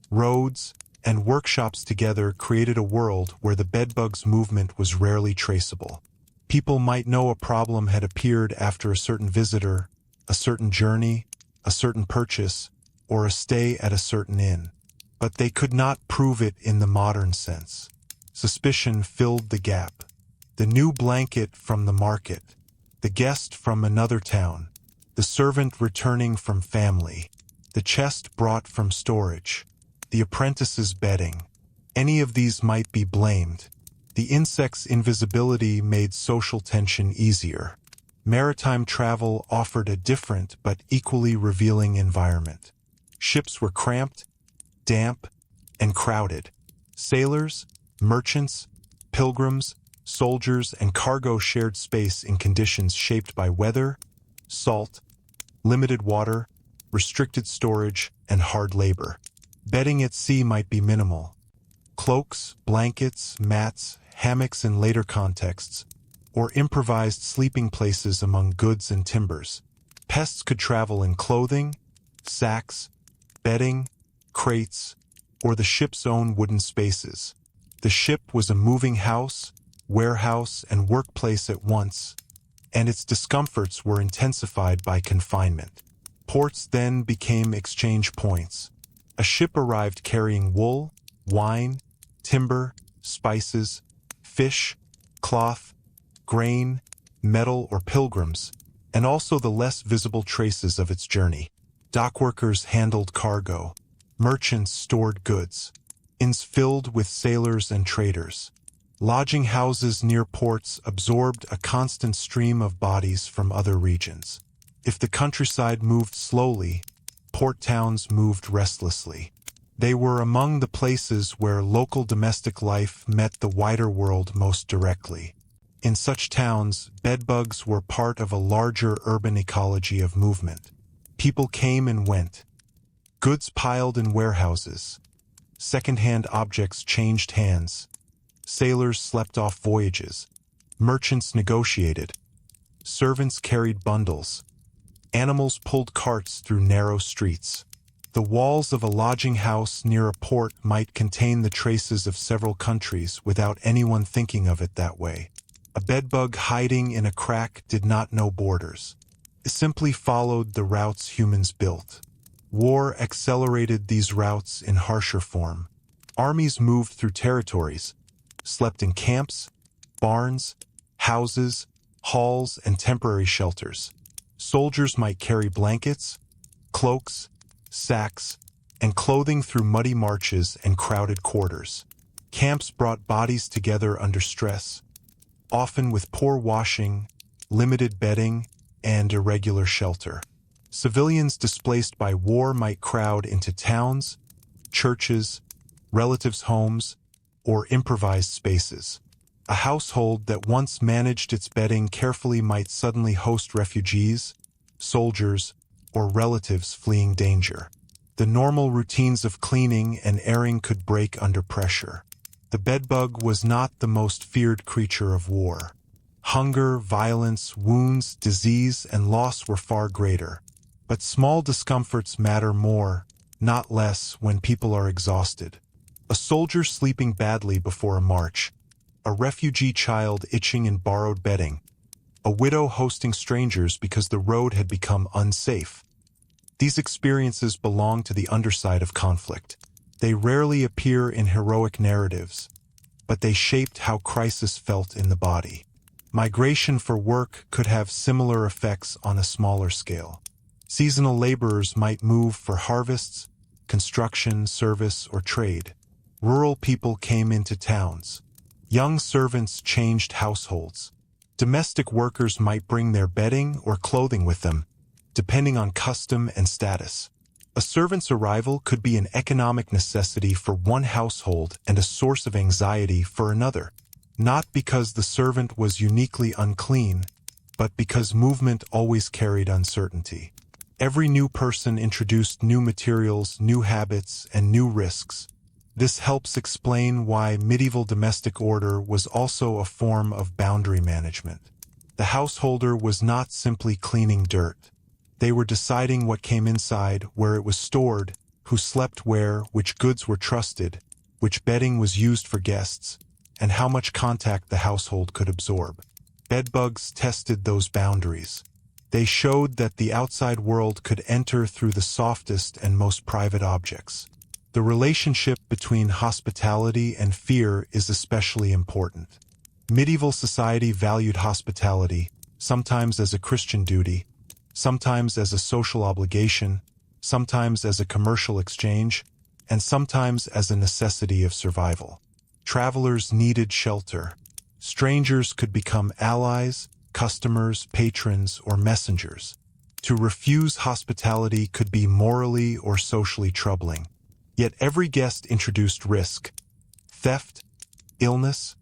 roads, and workshops together created a world where the bedbugs movement was rarely traceable. People might know a problem had appeared after a certain visitor, a certain journey, a certain purchase, or a stay at a certain inn, but they could not prove it in the modern sense. Suspicion filled the gap. The new blanket from the market, the guest from another town, the servant returning from family, the chest brought from storage, the apprentice's bedding. Any of these might be blamed. The insect's invisibility made social tension easier. Maritime travel offered a different but equally revealing environment. Ships were cramped, damp, and crowded. Sailors, merchants, pilgrims, soldiers, and cargo shared space in conditions shaped by weather, salt, limited water, restricted storage, and hard labor. Bedding at sea might be minimal. Cloaks, blankets, mats, hammocks in later contexts, or improvised sleeping places among goods and timbers. Pests could travel in clothing, sacks, bedding, crates, or the ship's own wooden spaces. The ship was a moving house, warehouse, and workplace at once, and its discomforts were intensified by confinement. Ports then became exchange points. A ship arrived carrying wool, wine, timber, spices, fish, cloth, grain, metal, or pilgrims, and also the less visible traces of its journey. Dockworkers handled cargo. Merchants stored goods. Inns filled with sailors and traders. Lodging houses near ports absorbed a constant stream of bodies from other regions. If the countryside moved slowly, port towns moved restlessly. They were among the places where local domestic life met the wider world most directly. In such towns, bedbugs were part of a larger urban ecology of movement. People came and went. Goods piled in warehouses. Second-hand objects changed hands. Sailors slept off voyages. Merchants negotiated. Servants carried bundles. Animals pulled carts through narrow streets. The walls of a lodging house near a port might contain the traces of several countries without anyone thinking of it that way. A bedbug hiding in a crack did not know borders. It simply followed the routes humans built. War accelerated these routes in harsher form. Armies moved through territories, slept in camps, barns, houses, halls, and temporary shelters. Soldiers might carry blankets, cloaks, sacks, and clothing through muddy marches and crowded quarters. Camps brought bodies together under stress, often with poor washing, limited bedding, and irregular shelter. Civilians displaced by war might crowd into towns, churches, relatives' homes, or improvised spaces. A household that once managed its bedding carefully might suddenly host refugees, soldiers, or relatives fleeing danger. The normal routines of cleaning and airing could break under pressure. The bedbug was not the most feared creature of war. Hunger, violence, wounds, disease, and loss were far greater. But small discomforts matter more, not less, when people are exhausted. A soldier sleeping badly before a march, a refugee child itching in borrowed bedding, a widow hosting strangers because the road had become unsafe. These experiences belong to the underside of conflict. They rarely appear in heroic narratives, but they shaped how crisis felt in the body. Migration for work could have similar effects on a smaller scale. Seasonal laborers might move for harvests, construction, service, or trade. Rural people came into towns. Young servants changed households. Domestic workers might bring their bedding or clothing with them, depending on custom and status. A servant's arrival could be an economic necessity for one household and a source of anxiety for another, not because the servant was uniquely unclean, but because movement always carried uncertainty. Every new person introduced new materials, new habits, and new risks. This helps explain why medieval domestic order was also a form of boundary management. The householder was not simply cleaning dirt. They were deciding what came inside, where it was stored, who slept where, which goods were trusted, which bedding was used for guests, and how much contact the household could absorb. Bedbugs tested those boundaries. They showed that the outside world could enter through the softest and most private objects. The relationship between hospitality and fear is especially important. Medieval society valued hospitality, sometimes as a Christian duty, sometimes as a social obligation, sometimes as a commercial exchange, and sometimes as a necessity of survival. Travelers needed shelter. Strangers could become allies, customers, patrons, or messengers. To refuse hospitality could be morally or socially troubling. Yet every guest introduced risk: theft, illness,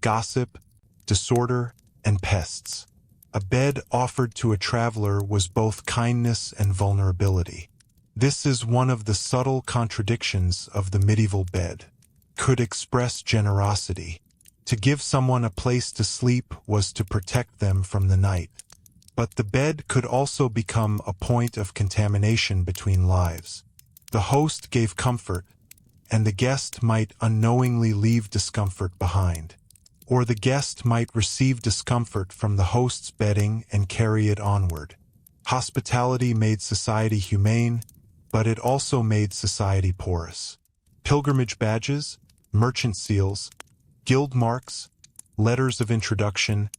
gossip, disorder, and pests. A bed offered to a traveler was both kindness and vulnerability. This is one of the subtle contradictions of the medieval bed. Could express generosity. To give someone a place to sleep was to protect them from the night. But the bed could also become a point of contamination between lives. The host gave comfort, and the guest might unknowingly leave discomfort behind. Or the guest might receive discomfort from the host's bedding and carry it onward. Hospitality made society humane, but it also made society porous. Pilgrimage badges, merchant seals, guild marks, letters of introduction,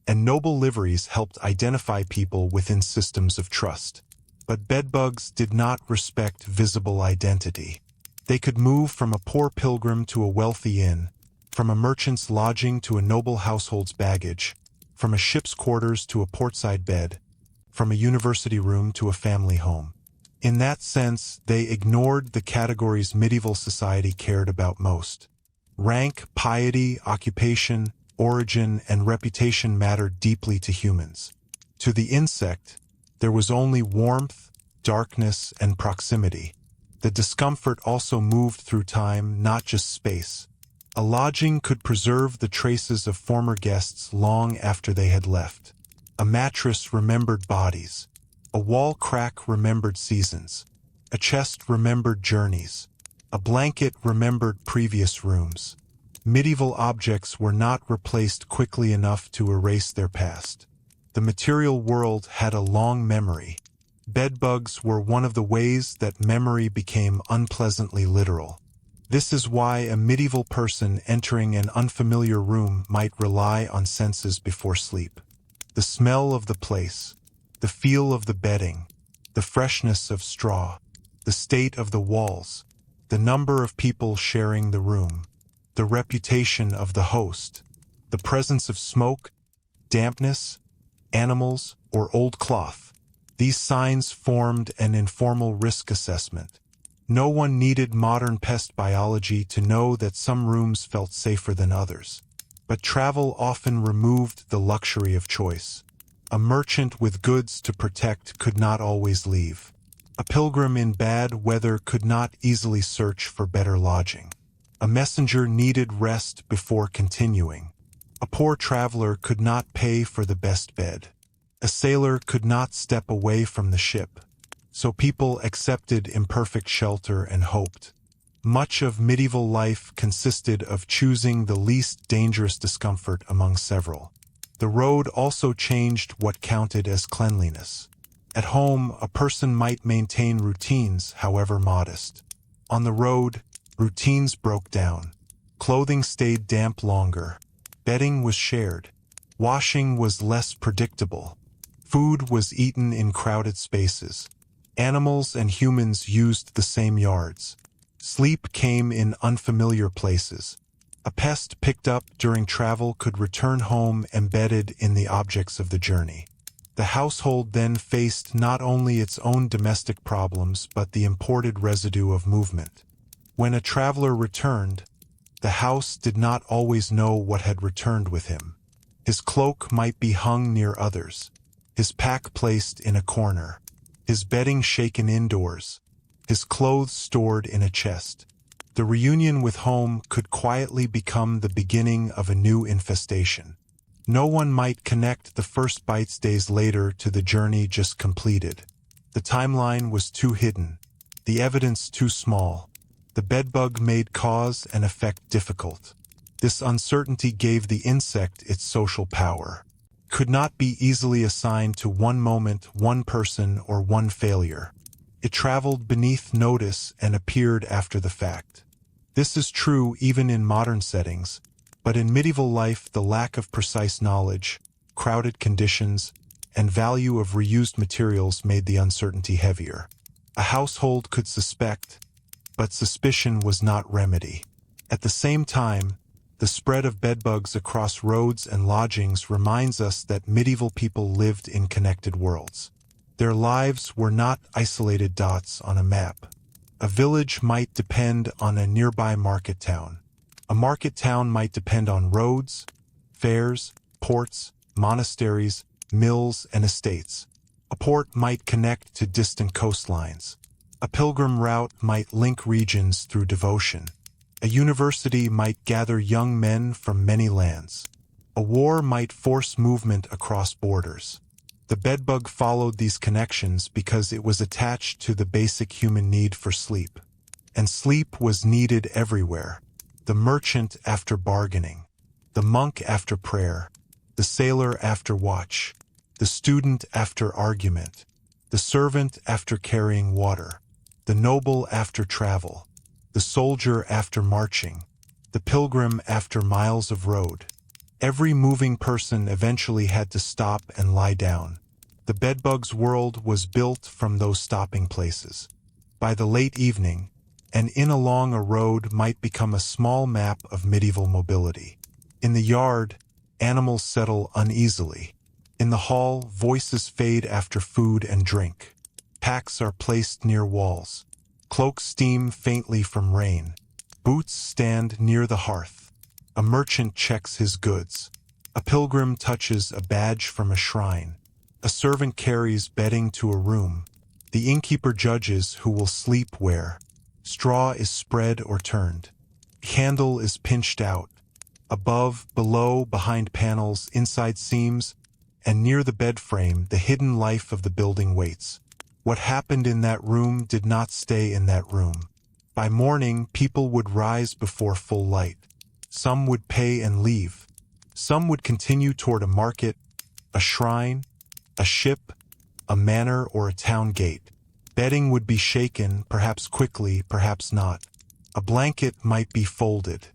and noble liveries helped identify people within systems of trust. But bedbugs did not respect visible identity. They could move from a poor pilgrim to a wealthy inn, from a merchant's lodging to a noble household's baggage, from a ship's quarters to a portside bed, from a university room to a family home. In that sense, they ignored the categories medieval society cared about most. Rank, piety, occupation, origin, and reputation mattered deeply to humans. To the insect, there was only warmth, darkness, and proximity. The discomfort also moved through time, not just space. A lodging could preserve the traces of former guests long after they had left. A mattress remembered bodies. A wall crack remembered seasons. A chest remembered journeys. A blanket remembered previous rooms. Medieval objects were not replaced quickly enough to erase their past. The material world had a long memory. Bedbugs were one of the ways that memory became unpleasantly literal. This is why a medieval person entering an unfamiliar room might rely on senses before sleep. The smell of the place, the feel of the bedding, the freshness of straw, the state of the walls, the number of people sharing the room, the reputation of the host, the presence of smoke, dampness, animals, or old cloth. These signs formed an informal risk assessment. No one needed modern pest biology to know that some rooms felt safer than others. But travel often removed the luxury of choice. A merchant with goods to protect could not always leave. A pilgrim in bad weather could not easily search for better lodging. A messenger needed rest before continuing. A poor traveler could not pay for the best bed. A sailor could not step away from the ship. So people accepted imperfect shelter and hoped. Much of medieval life consisted of choosing the least dangerous discomfort among several. The road also changed what counted as cleanliness. At home, a person might maintain routines, however modest. On the road, routines broke down. Clothing stayed damp longer. Bedding was shared. Washing was less predictable. Food was eaten in crowded spaces. Animals and humans used the same yards. Sleep came in unfamiliar places. A pest picked up during travel could return home embedded in the objects of the journey. The household then faced not only its own domestic problems but the imported residue of movement. When a traveler returned, the house did not always know what had returned with him. His cloak might be hung near others, his pack placed in a corner, his bedding shaken indoors, his clothes stored in a chest. The reunion with home could quietly become the beginning of a new infestation. No one might connect the first bites days later to the journey just completed. The timeline was too hidden, the evidence too small. The bedbug made cause and effect difficult. This uncertainty gave the insect its social power. Could not be easily assigned to one moment, one person, or one failure. It traveled beneath notice and appeared after the fact. This is true even in modern settings, but in medieval life the lack of precise knowledge, crowded conditions, and value of reused materials made the uncertainty heavier. A household could suspect, but suspicion was not remedy. At the same time, the spread of bedbugs across roads and lodgings reminds us that medieval people lived in connected worlds. Their lives were not isolated dots on a map. A village might depend on a nearby market town. A market town might depend on roads, fairs, ports, monasteries, mills, and estates. A port might connect to distant coastlines. A pilgrim route might link regions through devotion. A university might gather young men from many lands. A war might force movement across borders. The bedbug followed these connections because it was attached to the basic human need for sleep. And sleep was needed everywhere. The merchant after bargaining, the monk after prayer, the sailor after watch, the student after argument, the servant after carrying water, the noble after travel, the soldier after marching, the pilgrim after miles of road. Every moving person eventually had to stop and lie down. The bedbug's world was built from those stopping places. By the late evening, an inn along a road might become a small map of medieval mobility. In the yard, animals settle uneasily. In the hall, voices fade after food and drink. Packs are placed near walls. Cloaks steam faintly from rain. Boots stand near the hearth. A merchant checks his goods. A pilgrim touches a badge from a shrine. A servant carries bedding to a room. The innkeeper judges who will sleep where. Straw is spread or turned. Candle is pinched out. Above, below, behind panels, inside seams, and near the bed frame, the hidden life of the building waits. What happened in that room did not stay in that room. By morning, people would rise before full light. Some would pay and leave. Some would continue toward a market, a shrine, a ship, a manor, or a town gate. Bedding would be shaken, perhaps quickly, perhaps not. A blanket might be folded.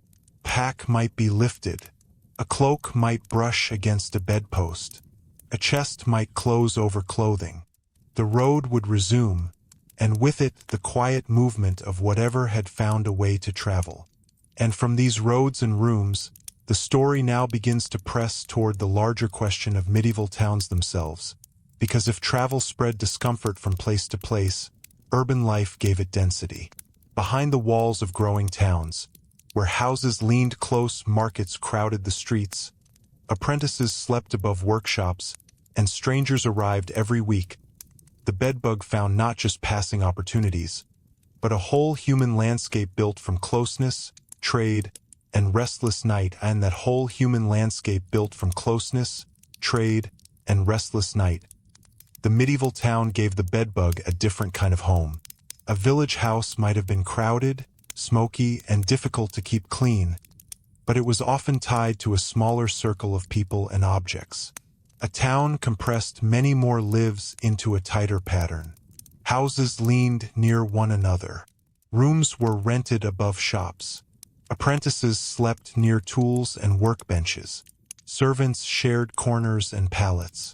Pack might be lifted. A cloak might brush against a bedpost. A chest might close over clothing. The road would resume, and with it the quiet movement of whatever had found a way to travel. And from these roads and rooms, the story now begins to press toward the larger question of medieval towns themselves, because if travel spread discomfort from place to place, urban life gave it density. Behind the walls of growing towns, where houses leaned close, markets crowded the streets, apprentices slept above workshops, and strangers arrived every week, the bedbug found not just passing opportunities, but a whole human landscape built from closeness, trade, and restless night, and that whole human landscape built from closeness, trade, and restless night. The medieval town gave the bedbug a different kind of home. A village house might have been crowded, smoky, and difficult to keep clean, but it was often tied to a smaller circle of people and objects. A town compressed many more lives into a tighter pattern. Houses leaned near one another. Rooms were rented above shops. Apprentices slept near tools and workbenches. Servants shared corners and pallets.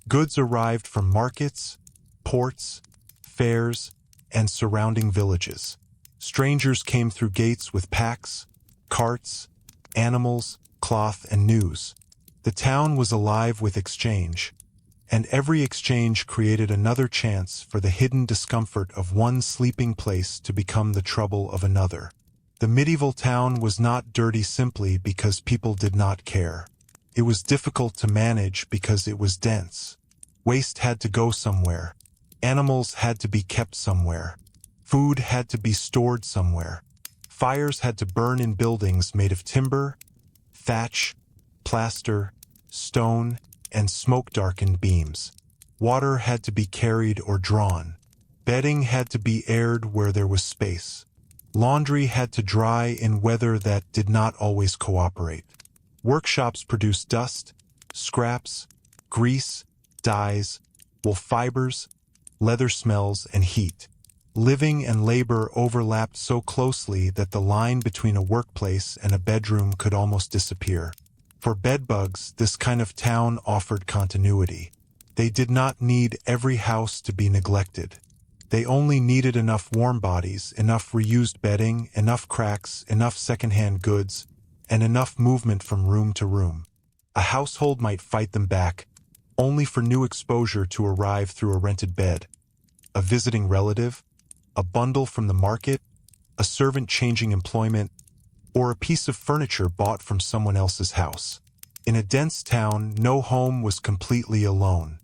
Goods arrived from markets, ports, fairs, and surrounding villages. Strangers came through gates with packs, carts, animals, cloth, and news. The town was alive with exchange, and every exchange created another chance for the hidden discomfort of one sleeping place to become the trouble of another. The medieval town was not dirty simply because people did not care. It was difficult to manage because it was dense. Waste had to go somewhere. Animals had to be kept somewhere. Food had to be stored somewhere. Fires had to burn in buildings made of timber, thatch, plaster, stone, and smoke-darkened beams. Water had to be carried or drawn. Bedding had to be aired where there was space. Laundry had to dry in weather that did not always cooperate. Workshops produced dust, scraps, grease, dyes, wool fibers, leather smells, and heat. Living and labor overlapped so closely that the line between a workplace and a bedroom could almost disappear. For bedbugs, this kind of town offered continuity. They did not need every house to be neglected. They only needed enough warm bodies, enough reused bedding, enough cracks, enough secondhand goods, and enough movement from room to room. A household might fight them back, only for new exposure to arrive through a rented bed. A visiting relative, a bundle from the market, a servant changing employment, or a piece of furniture bought from someone else's house. In a dense town, no home was completely alone.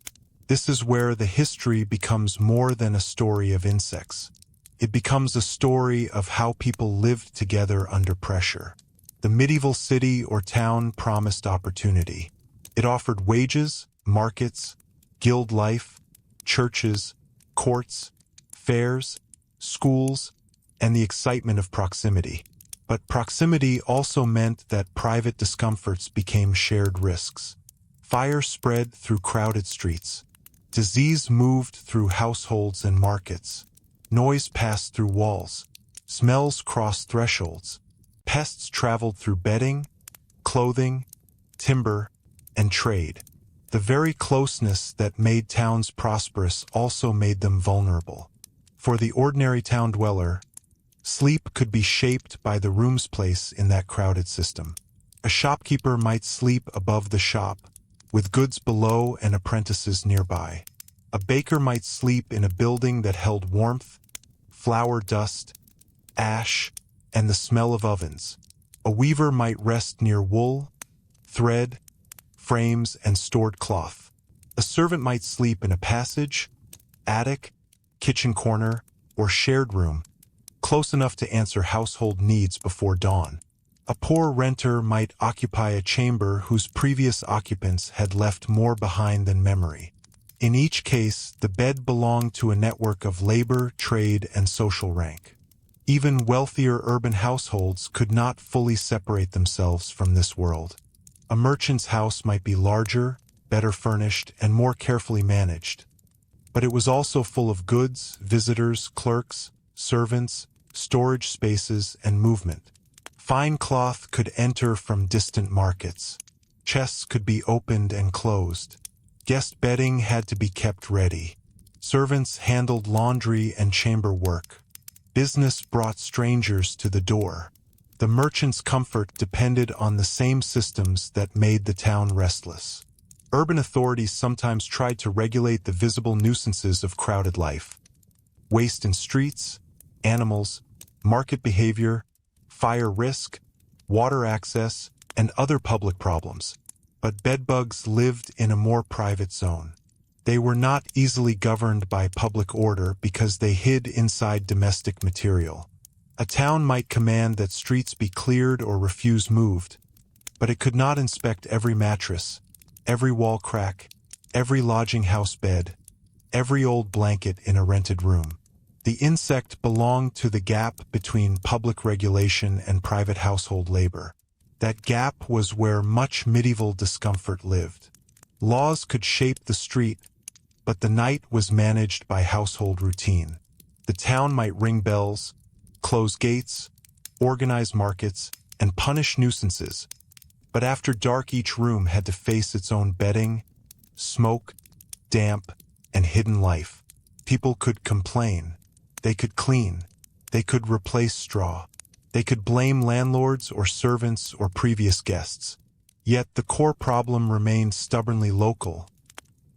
This is where the history becomes more than a story of insects. It becomes a story of how people lived together under pressure. The medieval city or town promised opportunity. It offered wages, markets, guild life, churches, courts, fairs, schools, and the excitement of proximity. But proximity also meant that private discomforts became shared risks. Fire spread through crowded streets. Disease moved through households and markets. Noise passed through walls. Smells crossed thresholds. Pests traveled through bedding, clothing, timber, and trade. The very closeness that made towns prosperous also made them vulnerable. For the ordinary town dweller, sleep could be shaped by the room's place in that crowded system. A shopkeeper might sleep above the shop, with goods below and apprentices nearby. A baker might sleep in a building that held warmth, flour dust, ash, and the smell of ovens. A weaver might rest near wool, thread, frames, and stored cloth. A servant might sleep in a passage, attic, kitchen corner, or shared room, close enough to answer household needs before dawn. A poor renter might occupy a chamber whose previous occupants had left more behind than memory. In each case, the bed belonged to a network of labor, trade, and social rank. Even wealthier urban households could not fully separate themselves from this world. A merchant's house might be larger, better furnished, and more carefully managed. But it was also full of goods, visitors, clerks, servants, storage spaces, and movement. Fine cloth could enter from distant markets. Chests could be opened and closed. Guest bedding had to be kept ready. Servants handled laundry and chamber work. Business brought strangers to the door. The merchant's comfort depended on the same systems that made the town restless. Urban authorities sometimes tried to regulate the visible nuisances of crowded life. Waste in streets, animals, market behavior, fire risk, water access, and other public problems. But bedbugs lived in a more private zone. They were not easily governed by public order because they hid inside domestic material. A town might command that streets be cleared or refuse moved, but it could not inspect every mattress, every wall crack, every lodging house bed, every old blanket in a rented room. The insect belonged to the gap between public regulation and private household labor. That gap was where much medieval discomfort lived. Laws could shape the street, but the night was managed by household routine. The town might ring bells, close gates, organize markets, and punish nuisances. But after dark, each room had to face its own bedding, smoke, damp, and hidden life. People could complain. They could clean. They could replace straw. They could blame landlords or servants or previous guests. Yet the core problem remained stubbornly local.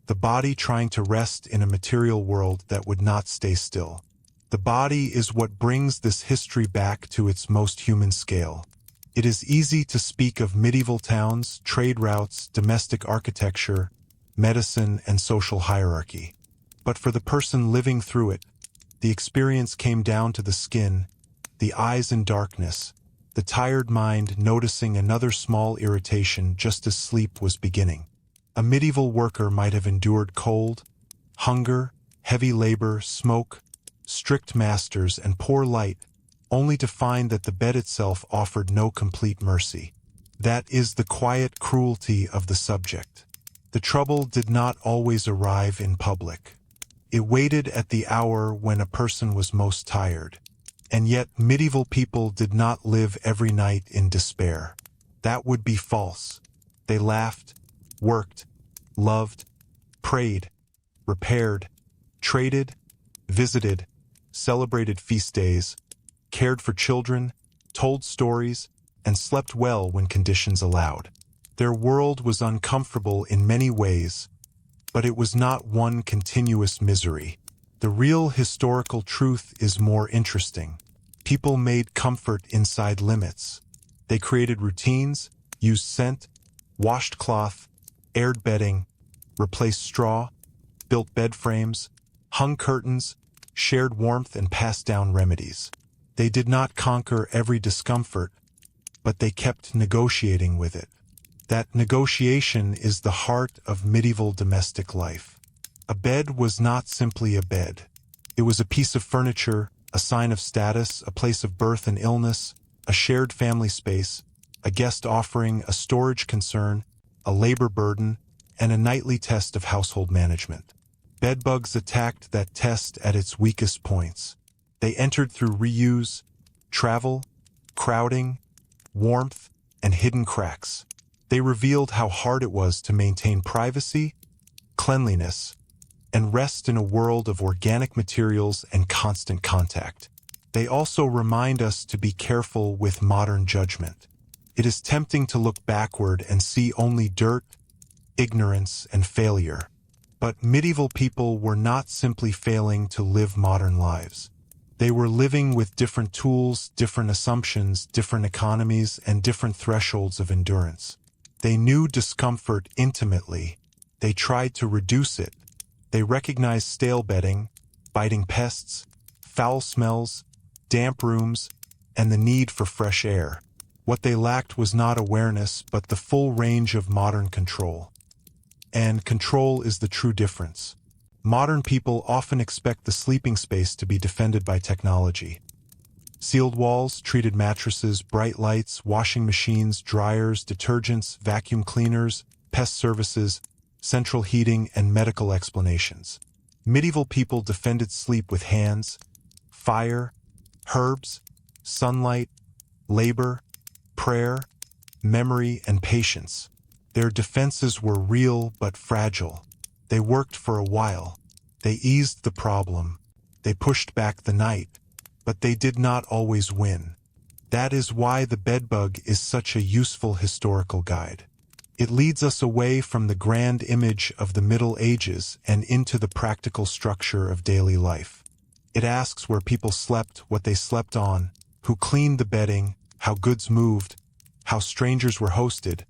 The body trying to rest in a material world that would not stay still. The body is what brings this history back to its most human scale. It is easy to speak of medieval towns, trade routes, domestic architecture, medicine, and social hierarchy. But for the person living through it, the experience came down to the skin, the eyes in darkness, the tired mind noticing another small irritation just as sleep was beginning. A medieval worker might have endured cold, hunger, heavy labor, smoke, strict masters, and poor light, only to find that the bed itself offered no complete mercy. That is the quiet cruelty of the subject. The trouble did not always arrive in public. It waited at the hour when a person was most tired. And yet medieval people did not live every night in despair. That would be false. They laughed, worked, loved, prayed, repaired, traded, visited, celebrated feast days, cared for children, told stories, and slept well when conditions allowed. Their world was uncomfortable in many ways, but it was not one continuous misery. The real historical truth is more interesting. People made comfort inside limits. They created routines, used scent, washed cloth, aired bedding, replaced straw, built bed frames, hung curtains, shared warmth, and passed down remedies. They did not conquer every discomfort, but they kept negotiating with it. That negotiation is the heart of medieval domestic life. A bed was not simply a bed. It was a piece of furniture, a sign of status, a place of birth and illness, a shared family space, a guest offering, a storage concern, a labor burden, and a nightly test of household management. Bedbugs attacked that test at its weakest points. They entered through reuse, travel, crowding, warmth, and hidden cracks. They revealed how hard it was to maintain privacy, cleanliness, and rest in a world of organic materials and constant contact. They also remind us to be careful with modern judgment. It is tempting to look backward and see only dirt, ignorance, and failure. But medieval people were not simply failing to live modern lives. They were living with different tools, different assumptions, different economies, and different thresholds of endurance. They knew discomfort intimately. They tried to reduce it. They recognized stale bedding, biting pests, foul smells, damp rooms, and the need for fresh air. What they lacked was not awareness, but the full range of modern control. And control is the true difference. Modern people often expect the sleeping space to be defended by technology. Sealed walls, treated mattresses, bright lights, washing machines, dryers, detergents, vacuum cleaners, pest services, central heating, and medical explanations. Medieval people defended sleep with hands, fire, herbs, sunlight, labor, prayer, memory, and patience. Their defenses were real but fragile. They worked for a while. They eased the problem. They pushed back the night. But they did not always win. That is why the bedbug is such a useful historical guide. It leads us away from the grand image of the Middle Ages and into the practical structure of daily life. It asks where people slept, what they slept on, who cleaned the bedding, how goods moved, how strangers were hosted,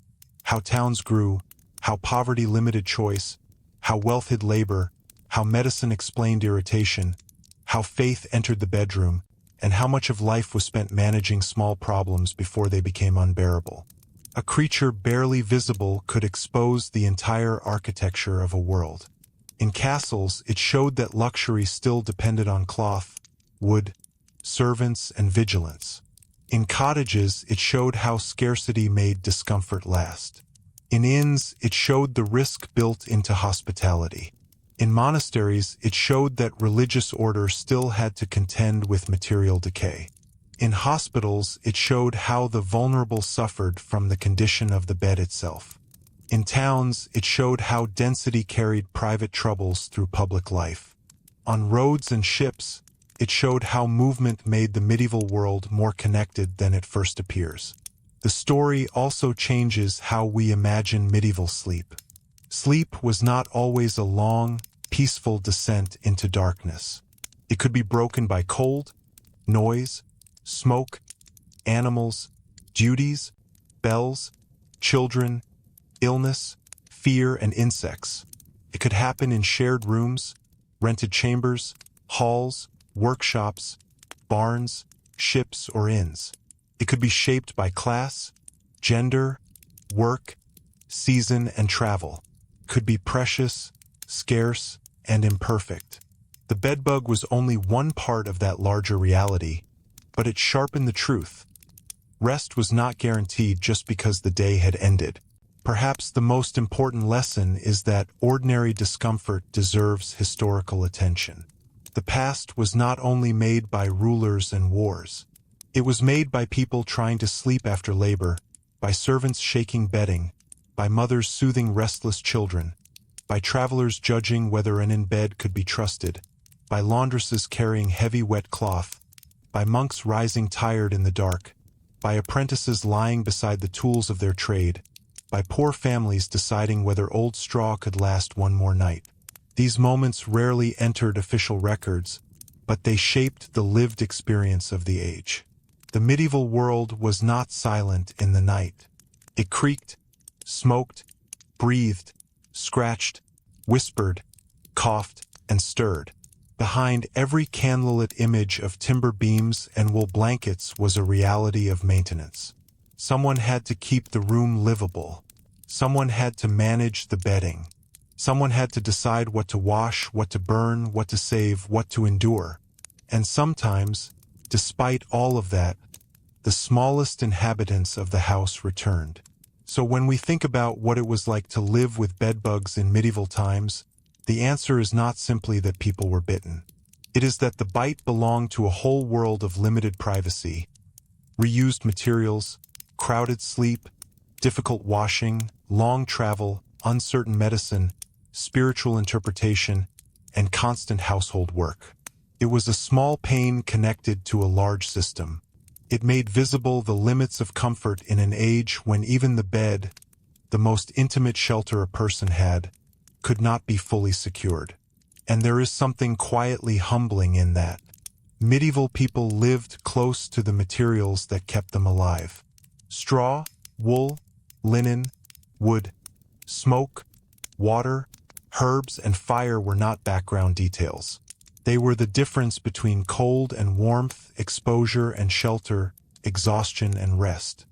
how towns grew, how poverty limited choice, how wealth hid labor, how medicine explained irritation, how faith entered the bedroom, and how much of life was spent managing small problems before they became unbearable. A creature barely visible could expose the entire architecture of a world. In castles, it showed that luxury still depended on cloth, wood, servants, and vigilance. In cottages, it showed how scarcity made discomfort last. In inns, it showed the risk built into hospitality. In monasteries, it showed that religious order still had to contend with material decay. In hospitals, it showed how the vulnerable suffered from the condition of the bed itself. In towns, it showed how density carried private troubles through public life. On roads and ships, it showed how movement made the medieval world more connected than it first appears. The story also changes how we imagine medieval sleep. Sleep was not always a long, peaceful descent into darkness. It could be broken by cold, noise, smoke, animals, duties, bells, children, illness, fear, and insects. It could happen in shared rooms, rented chambers, halls, workshops, barns, ships, or inns. It could be shaped by class, gender, work, season, and travel. It could be precious, scarce, and imperfect. The bedbug was only one part of that larger reality, but it sharpened the truth. Rest was not guaranteed just because the day had ended. Perhaps the most important lesson is that ordinary discomfort deserves historical attention. The past was not only made by rulers and wars. It was made by people trying to sleep after labor, by servants shaking bedding, by mothers soothing restless children, by travelers judging whether an in-bed could be trusted, by laundresses carrying heavy wet cloth, by monks rising tired in the dark, by apprentices lying beside the tools of their trade, by poor families deciding whether old straw could last one more night. These moments rarely entered official records, but they shaped the lived experience of the age. The medieval world was not silent in the night. It creaked, smoked, breathed, scratched, whispered, coughed, and stirred. Behind every candlelit image of timber beams and wool blankets was a reality of maintenance. Someone had to keep the room livable. Someone had to manage the bedding. Someone had to decide what to wash, what to burn, what to save, what to endure. And sometimes, despite all of that, the smallest inhabitants of the house returned. So when we think about what it was like to live with bedbugs in medieval times, the answer is not simply that people were bitten. It is that the bite belonged to a whole world of limited privacy, reused materials, crowded sleep, difficult washing, long travel, uncertain medicine, spiritual interpretation, and constant household work. It was a small pain connected to a large system. It made visible the limits of comfort in an age when even the bed, the most intimate shelter a person had, could not be fully secured. And there is something quietly humbling in that. Medieval people lived close to the materials that kept them alive. Straw, wool, linen, wood, smoke, water, herbs, and fire were not background details. They were the difference between cold and warmth, exposure and shelter, exhaustion and rest.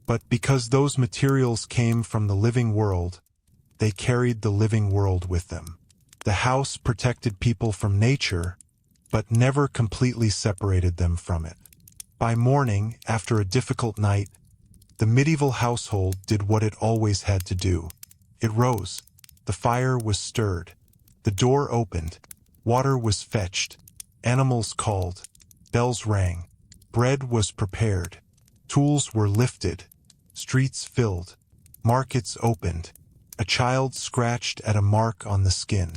But because those materials came from the living world, they carried the living world with them. The house protected people from nature, but never completely separated them from it. By morning, after a difficult night, the medieval household did what it always had to do. It rose. The fire was stirred. The door opened. Water was fetched. Animals called. Bells rang. Bread was prepared. Tools were lifted. Streets filled. Markets opened. A child scratched at a mark on the skin.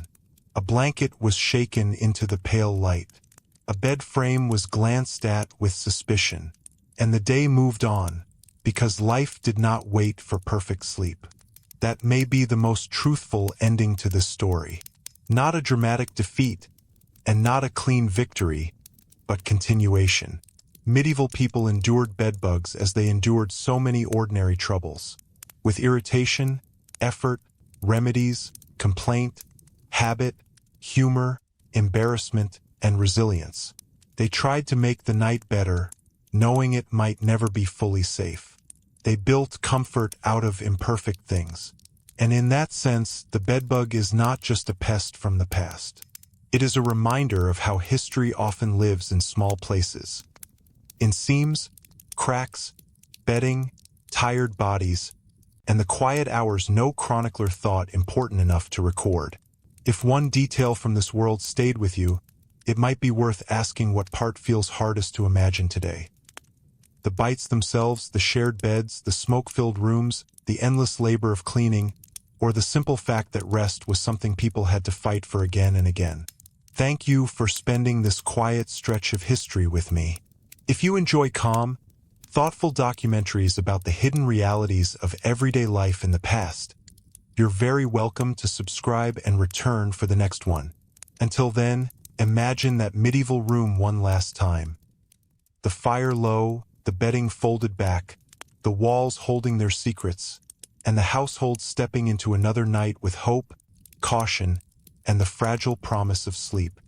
A blanket was shaken into the pale light. A bed frame was glanced at with suspicion. And the day moved on, because life did not wait for perfect sleep. That may be the most truthful ending to this story. Not a dramatic defeat, and not a clean victory, but continuation. Medieval people endured bedbugs as they endured so many ordinary troubles. With irritation, effort, remedies, complaint, habit, humor, embarrassment, and resilience. They tried to make the night better, knowing it might never be fully safe. They built comfort out of imperfect things. And in that sense, the bedbug is not just a pest from the past. It is a reminder of how history often lives in small places. In seams, cracks, bedding, tired bodies, and the quiet hours no chronicler thought important enough to record. If one detail from this world stayed with you, it might be worth asking what part feels hardest to imagine today. The bites themselves, the shared beds, the smoke-filled rooms, the endless labor of cleaning, or the simple fact that rest was something people had to fight for again and again. Thank you for spending this quiet stretch of history with me. If you enjoy calm, thoughtful documentaries about the hidden realities of everyday life in the past, you're very welcome to subscribe and return for the next one. Until then, imagine that medieval room one last time. The fire low, the bedding folded back, the walls holding their secrets, and the household stepping into another night with hope, caution, and the fragile promise of sleep.